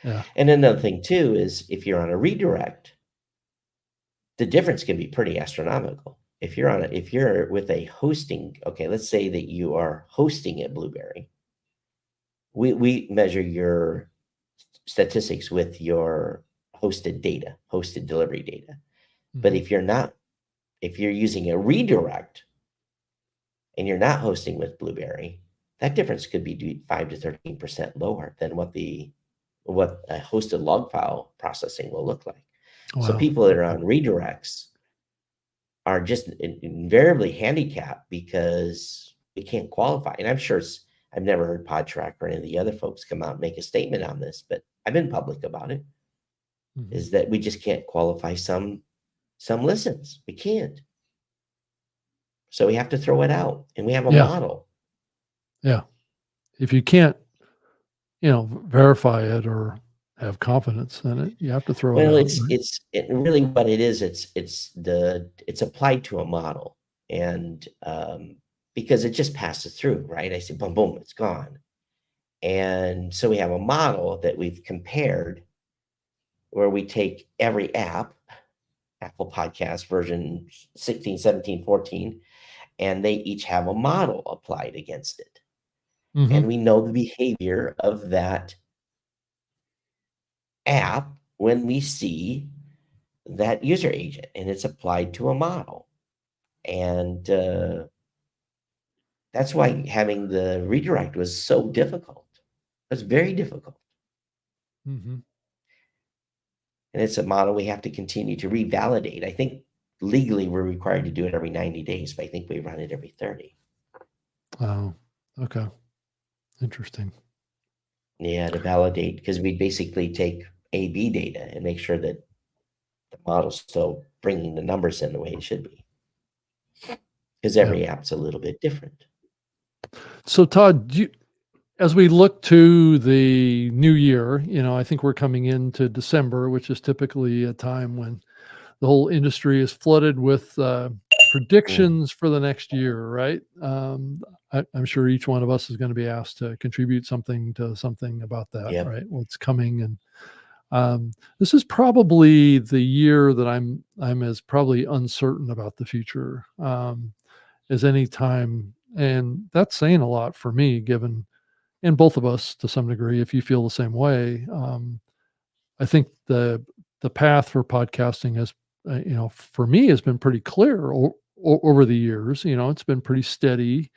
Yeah. And another thing too is if you're on a redirect, the difference can be pretty astronomical. If you're with a hosting, okay, let's say that you are hosting at Blueberry. We measure your statistics with your hosted delivery data. But Mhm. if you're using a redirect and you're not hosting with Blueberry, that difference could be 5 to 13% lower than what a hosted log file processing will look like. So Wow. people that are Okay. on redirects are just invariably handicapped because we can't qualify. And I'm sure I've never heard PodTrack or any of the other folks come out and make a statement on this, but I've been public about it, is that we just can't qualify some listens. We can't. So we have to throw it out, and we have a Yeah. model. Yeah. If you can't, verify it or have confidence in it, you have to throw it Well, out. it's really what it is. It's applied to a model, and because it just passes through, right? I say boom, boom, it's gone. And so we have a model that we've compared where we take every app, Apple Podcast version 16, 17, 14, and they each have a model applied against it. Mhm. And we know the behavior of that app when we see that user agent, and it's applied to a model. And that's why having the redirect was so difficult. It was very difficult. Mhm. And it's a model we have to continue to revalidate. I think legally we're required to do it every 90 days, but I think we run it every 30. Oh, okay. Interesting. Yeah, to validate, because we basically take A/B data and make sure that the model's still bringing the numbers in the way it should be. Because every app's a little bit different. So Todd, as we look to the new year, I think we're coming into December, which is typically a time when the whole industry is flooded with predictions for the next year, right? I'm sure each one of us is going to be asked to contribute something to something about that, Yep. right? What's coming, and this is probably the year that I'm as probably uncertain about the future as any time, and that's saying a lot for me, given, and both of us to some degree, if you feel the same way. I think the path for podcasting has, for me, has been pretty clear over the years. It's been pretty steady,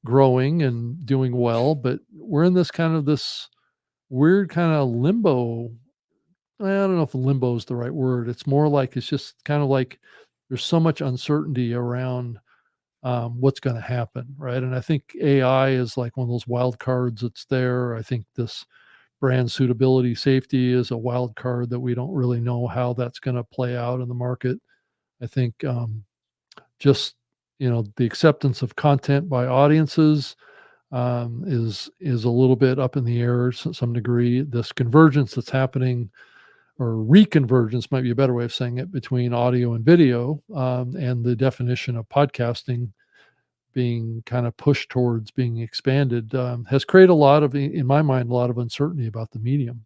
growing and doing well, but we're in this weird kind of limbo. I don't know if limbo is the right word. It's more like it's just kind of like there's so much uncertainty around what's going to happen, right? And I think AI is like one of those wild cards that's there. I think this brand suitability safety is a wild card that we don't really know how that's going to play out in the market. I think just the acceptance of content by audiences is a little bit up in the air to some degree. This convergence that's happening, or reconvergence might be a better way of saying it, between audio and video, and the definition of podcasting being kind of pushed towards being expanded, has created a lot of, in my mind, a lot of uncertainty about the medium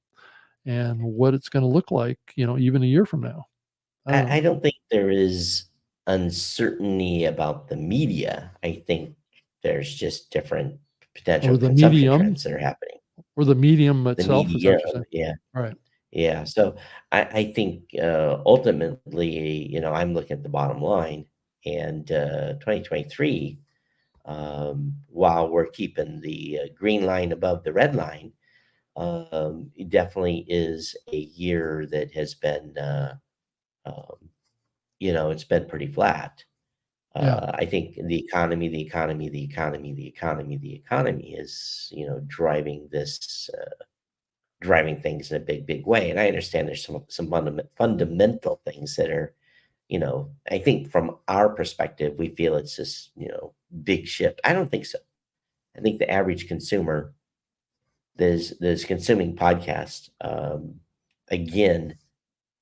and what it's going to look like, even a year from now. I don't think there is uncertainty about the media. I think there's just different potential Or the consumption medium, trends that are happening. or the medium The itself, is that media, what you're saying? yeah. Right. Yeah. So I think ultimately, I'm looking at the bottom line, and 2023, while we're keeping the green line above the red line, it definitely is a year that has been, it's been pretty flat. Yeah. I think the economy is, driving this, driving things in a big way. And I understand there's some fundamental things that are, I think from our perspective, we feel it's this, big shift. I don't think so. I think the average consumer that is consuming podcasts, again,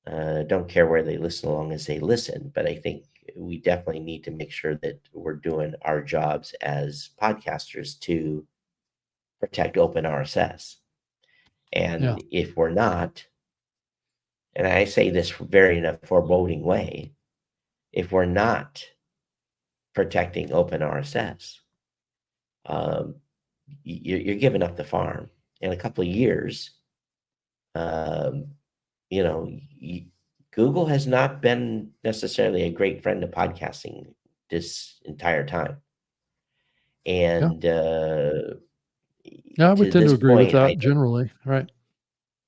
don't care where they listen, as long as they listen. But I think we definitely need to make sure that we're doing our jobs as podcasters to protect open RSS. And if we're not, and I say this very in a foreboding way, if we're not protecting open RSS, you're giving up the farm. In a couple of years, Google has not been necessarily a great friend to podcasting this entire time. And I would tend to agree with that point, generally. Right.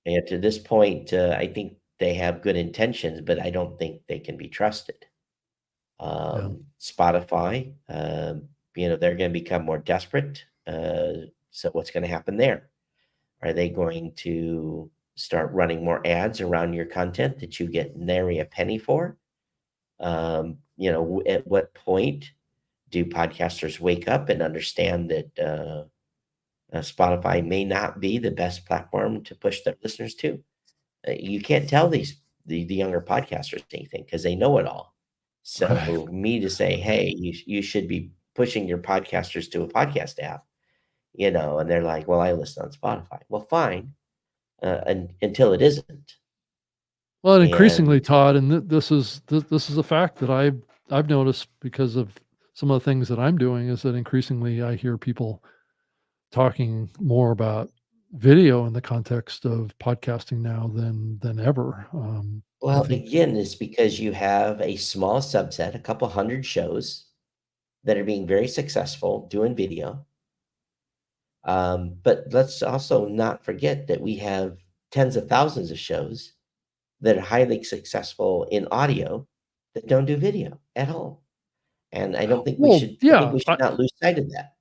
And to this point, I think they have good intentions, but I don't think they can be trusted. Spotify, they're going to become more desperate. So what's going to happen there? Are they going to start running more ads around your content that you get nary a penny for? At what point do podcasters wake up and understand that Spotify may not be the best platform to push their listeners to? You can't tell the younger podcasters anything because they know it all. So Right. me to say, hey, you should be pushing your podcasters to a podcast app, and they're like, well, I listen on Spotify. Well, fine, until it isn't. Well, and increasingly, And Todd, and this is a fact that I've noticed because of some of the things that I'm doing, is that increasingly I hear people talking more about video in the context of podcasting now than ever. I well, think, again, it's because you have a small subset, a couple hundred shows that are being very successful doing video. But let's also not forget that we have tens of thousands of shows that are highly successful in audio that don't do video at all. And I don't think we well, should, I think yeah, we should not lose sight of that.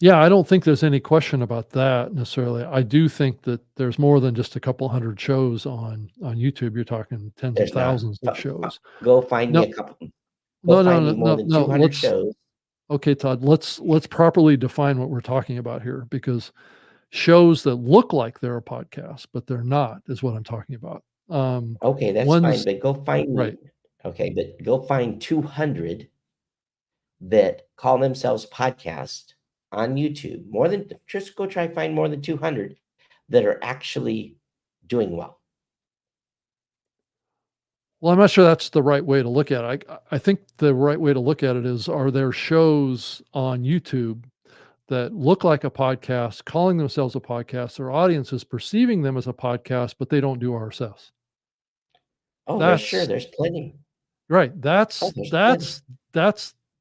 I don't think there's any question about that necessarily. I do think that there's more than just a couple hundred shows on YouTube. You're talking tens of There's not. thousands of shows. Go find me No, a couple. Go no, no, find no, me more no, than no. 200 shows. Okay, Todd, let's properly define what we're talking about here, because shows that look like they're a podcast, but they're not, is what I'm talking about. Okay, that's fine, Ones but go find me. right. Okay, but go find 200 that call themselves podcast on YouTube. Just go try find more than 200 that are actually doing well. Well, I'm not sure that's the right way to look at it. I think the right way to look at it is, are there shows on YouTube that look like a podcast, calling themselves a podcast, their audience is perceiving them as a podcast, but they don't do RSS? Oh, That's there's plenty. right. Oh, there's plenty.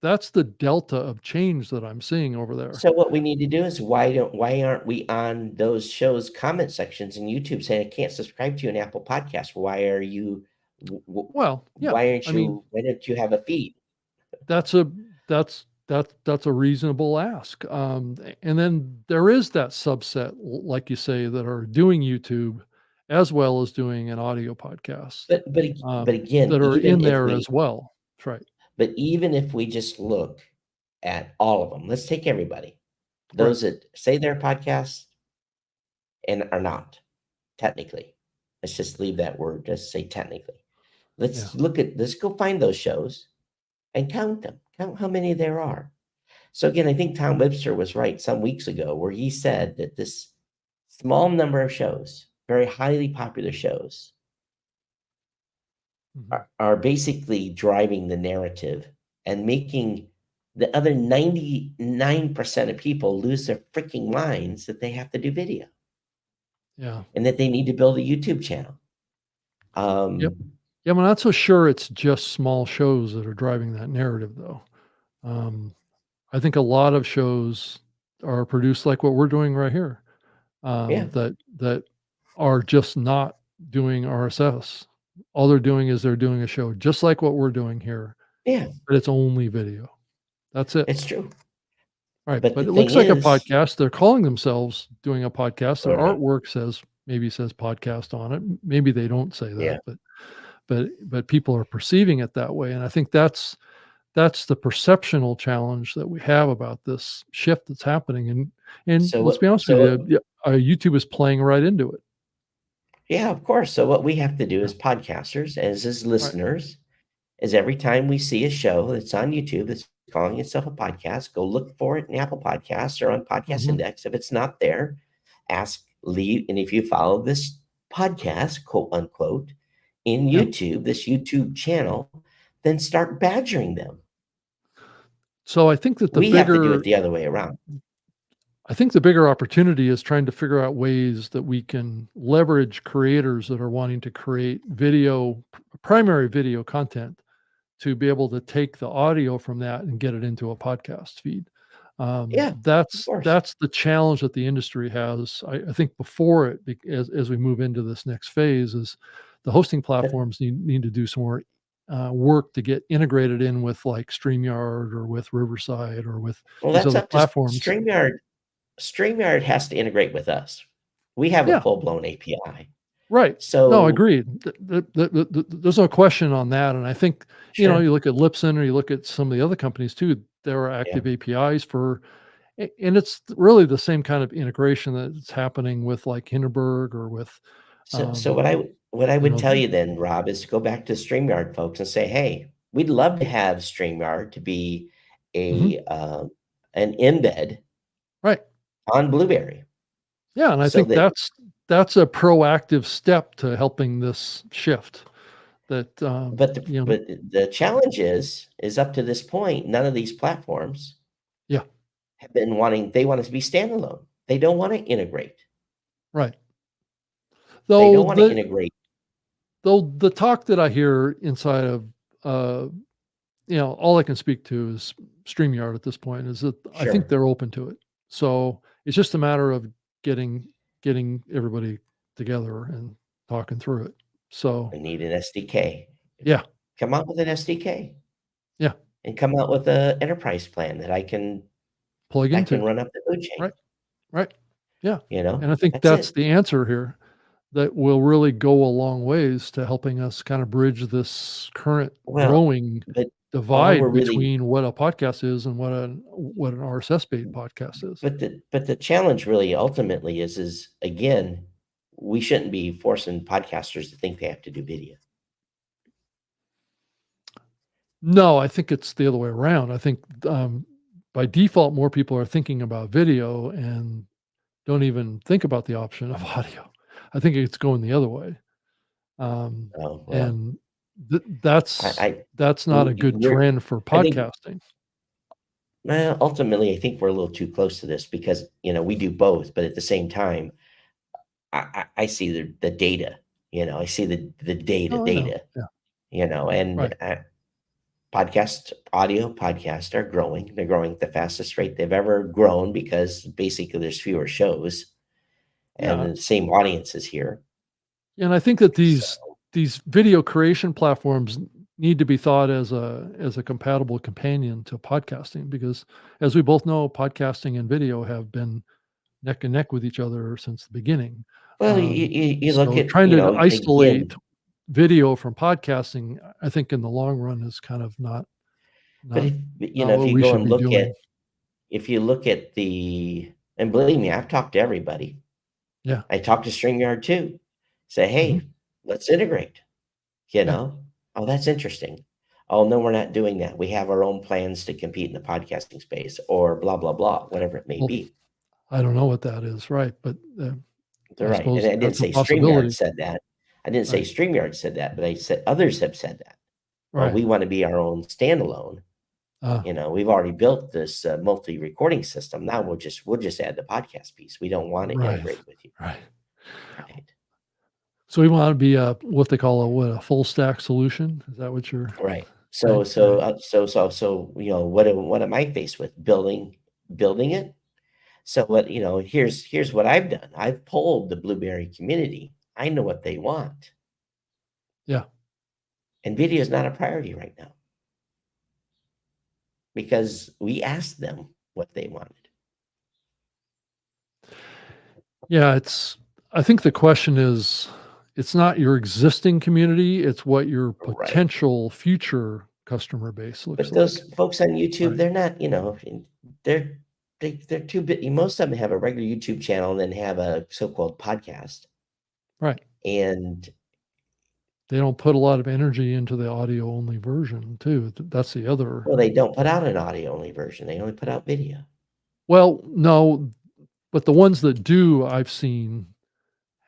That's the delta of change that I'm seeing over there. So what we need to do is why aren't we on those shows comment sections in YouTube saying I can't subscribe to you in Apple Podcasts? Why are you Well, yeah. why I mean, don't you have a feed? that's a reasonable ask. And then there is that subset, like you say, that are doing YouTube as well as doing an audio podcast, But again, that are even in if there we as well. That's right. but even if we just look at all of them, let's take everybody. Right. Those that say they're podcasts and are not, technically. Let's just leave that word, just say technically. Let's go find those shows and count them. Count how many there are. So again, I think Tom Webster was right some weeks ago where he said that this small number of shows, very highly popular shows, are basically driving the narrative and making the other 99% of people lose their freaking minds that they have to do video. Yeah. And that they need to build a YouTube channel. Yep. Yeah, I'm not so sure it's just small shows that are driving that narrative, though. I think a lot of shows are produced like what we're doing right here, that are just not doing RSS. All they're doing is they're doing a show just like what we're doing here, Yeah, but it's only video. That's it. it's true. Right. But But the it looks thing like a is- podcast. They're calling themselves doing a podcast. Their Right. artwork says podcast on it. Maybe they don't say that, Yeah. but people are perceiving it that way. And I think that's the perceptional challenge that we have about this shift that's happening. And So let's what- be honest so with you, YouTube is playing right into it. Yeah, of course. So what we have to do as podcasters, as listeners, is every time we see a show that's on YouTube that's calling itself a podcast, go look for it in Apple Podcasts or on Podcast Mhm. Index. If it's not there, leave. And if you follow this podcast, quote unquote, in Yep. YouTube, this YouTube channel, then start badgering them. So I think that We have to do it the other way around. I think the bigger opportunity is trying to figure out ways that we can leverage creators that are wanting to create primary video content, to be able to take the audio from that and get it into a podcast feed. That's the challenge that the industry has. I think before it, as we move into this next phase, is the hosting platforms need to do some more work to get integrated in with like StreamYard or with Riverside or with Well, these that's other up to platforms. StreamYard. StreamYard has to integrate with us. We have a Yeah. full-blown API. Right. So No, agreed. There's no question on that. And I think, you sure. look at Lipson or you look at some of the other companies too, there are active APIs for, and it's really the same kind of integration that's happening with like Hindenburg or with, So what I would know, tell you then, Rob, is to go back to StreamYard folks and say, hey, we'd love to have StreamYard to be Mhm. an embed right. on Blueberry. Yeah. And I So think that that's a proactive step to helping this shift that, but the challenge is up to this point, none of these platforms yeah, have been they want us to be standalone. They don't want to integrate. right. They Though don't want to integrate. the talk that I hear inside of, all I can speak to is StreamYard at this point is that I think Sure. they're open to it. So it's just a matter of getting everybody together and talking through it. So We need an SDK. yeah, Come out with an SDK yeah, and come out with an enterprise plan that I can plug into. run up the food chain. Right, right. Yeah. You know, And I think that's the answer here that will really go a long ways to helping us kind of bridge this current Well, growing but all divide we're really between what a podcast is and what an RSS based podcast is. but the challenge really ultimately is again, we shouldn't be forcing podcasters to think they have to do video. No, I think it's the other way around. I think by default, more people are thinking about video and don't even think about the option of audio. I think it's going the other way, Oh, well, and that's I not a good we're trend for I think podcasting. well, ultimately, I think we're a little too close to this because we do both, but at the same time, I see the data. I see the data, Oh, I know. Yeah, and right. audio podcasts are growing. They're growing at the fastest rate they've ever grown because basically there's fewer shows and Yeah, the same audiences here. and I think that So, these video creation platforms need to be thought as a compatible companion to podcasting because, as we both know, podcasting and video have been neck and neck with each other since the beginning. well, you look So at, trying to again, isolate video from podcasting, I think in the long run is kind of not but not if what you we go should and be look doing. if you look at and believe me, I've talked to everybody. Yeah. I talked to StreamYard too. Say, hey, Mhm. let's integrate. Yeah. Oh, that's interesting. Oh, no, we're not doing that. We have our own plans to compete in the podcasting space or blah, blah, blah, whatever it may Well, be. I don't know what that is, right? But They're I right. And suppose I didn't that's a say StreamYard possibility. said that. I didn't say Right. StreamYard said that, but I said others have said that. Well, Right. we want to be our own standalone. We've already built this multi-recording system. Now we'll just add the podcast piece. We don't want to Right. integrate with you. Right. Right. So we want to be what they call a full stack solution. Is that what you're Right. saying? So what am I faced with? Building it. So here's what I've done. I've polled the Blueberry community. I know what they want. Yeah. And video is not a priority right now. Because we asked them what they wanted. Yeah, I think the question is, it's not your existing community, it's what your Right. potential future customer base looks But like. those folks on YouTube, Right. they're not, they're too big. Most of them have a regular YouTube channel and then have a so-called podcast. Right. And They don't put a lot of energy into the audio only version too. That's the other. well, they don't put out an audio only version. They only put out video. Well, no, but the ones that do, I've seen,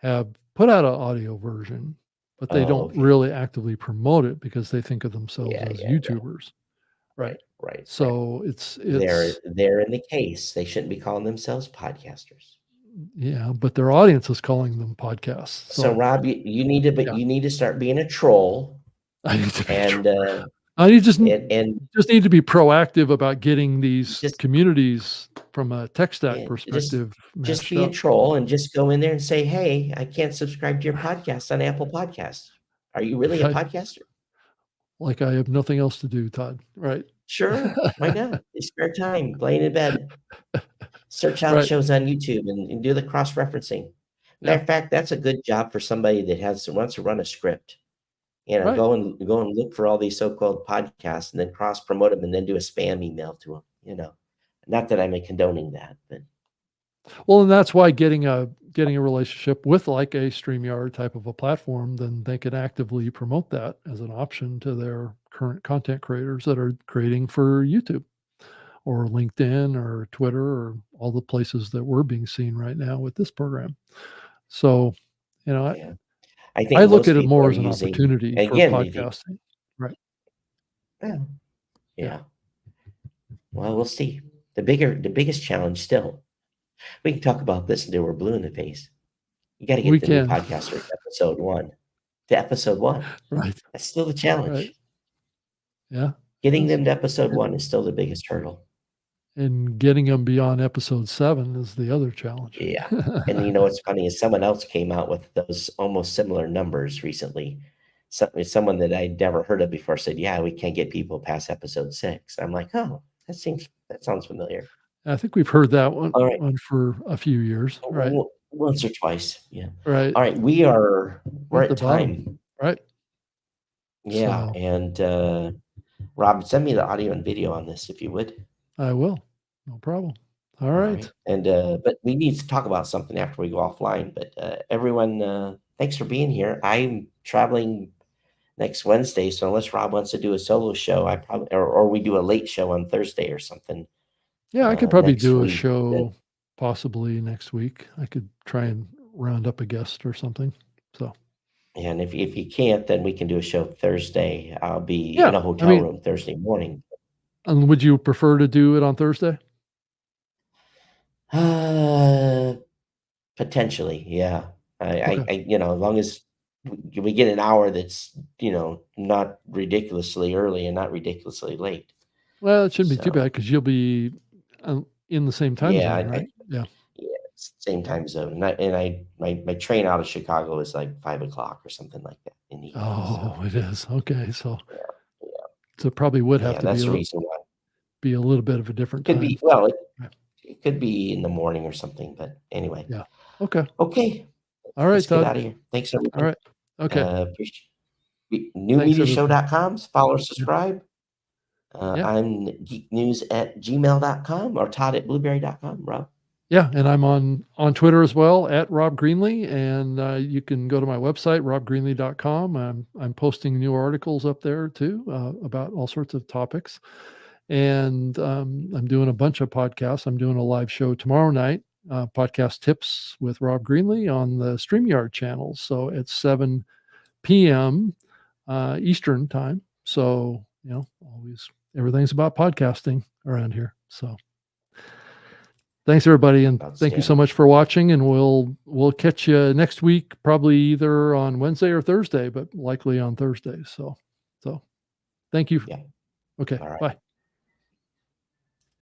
have put out an audio version, but they Oh, don't okay. really actively promote it because they think of themselves as Yeah. YouTubers. Right. Right. So it's They're in the case. They shouldn't be calling themselves podcasters. yeah, but their audience is calling them podcasts. So Rob, you need to, but Yeah. you need to start being a troll. I need to be And I just and just need to be proactive about getting these Just- communities from a tech stack Yeah, perspective just matched be a up. troll and just go in there and say, hey, I can't subscribe to your podcast on Apple Podcasts. Are you really a Right. podcaster? like I have nothing else to do, Todd. Right. Sure, why not? You spare time, laying in bed. Search out Right. shows on YouTube and do the cross-referencing. Matter Yeah. of fact, that's a good job for somebody that wants to run a script. Right. Go and look for all these so-called podcasts and then cross-promote them and then do a spam email to them. Not that I'm condoning that, but Well, and that's why getting a relationship with like a StreamYard type of a platform, then they can actively promote that as an option to their current content creators that are creating for YouTube or LinkedIn or Twitter or all the places that we're being seen right now with this program. So, yeah. I I think look most at it people more are as an using opportunity for again, podcasting. Right. yeah. Yeah. Yeah. Well, we'll see. The biggest challenge still, we can talk about this until we're blue in the face. You got to We get the new can. podcaster to episode 1. To episode 1. Right. That's still the Right. challenge. Yeah. Getting Yes. them to episode 1 is still the biggest hurdle. And getting them beyond episode 7 is the other challenge. Yeah. And what's funny is someone else came out with those almost similar numbers recently. Someone that I'd never heard of before said, "Yeah, we can't get people past episode 6." I'm like, "Oh, that sounds familiar." I think we've heard that All right. one for a few years, right? Once or twice. Yeah. Right. All right. We're At the at bottom, time. right? Yeah. So And Rob, send me the audio and video on this if you would. I will. No problem. All All right. right. And but we need to talk about something after we go offline. But everyone, thanks for being here. I'm traveling next Wednesday, so unless Rob wants to do a solo show, I probably or we do a late show on Thursday or something Yeah, I could probably next do a week. show possibly next week. I could try and round up a guest or something. So And if you can't, then we can do a show Thursday. I'll be yeah, in a I hotel mean, room Thursday morning. and would you prefer to do it on Thursday? Potentially, yeah. Okay. As long as we get an hour that's not ridiculously early and not ridiculously late. Well, it shouldn't be too So bad because you'll be in the same time yeah, zone, right? Yeah. yeah, it's the same time zone. My train out of Chicago is like 5 o'clock or something like that in the evening. Oh, it is. Okay. So Yeah, yeah, so it probably would have yeah. to That's the reason why. be a little bit of a different Could time. be well, Yeah. it could be in the morning or something. But anyway, Yeah. Okay. okay. All right, Let's get Todd. out of here. Thanks All everyone. right. Okay. Appreciate Thanks, everybody. newmediashow.com. Follow or Yeah. subscribe. Yeah. I'm geeknews@gmail.com or Todd@blueberry.com, Rob. Yeah. And I'm on Twitter as well at Rob Greenlee. And you can go to my website, robgreenlee.com. I'm posting new articles up there too about all sorts of topics. And I'm doing a bunch of podcasts. I'm doing a live show tomorrow night, podcast tips with Rob Greenlee on the StreamYard channel. So it's 7 p.m. Eastern time. So, always everything's about podcasting around here. So thanks everybody. And thank you so Outstanding. much for watching. And we'll catch you next week, probably either on Wednesday or Thursday, but likely on Thursday. So thank you. Yeah. Okay. All right. Bye.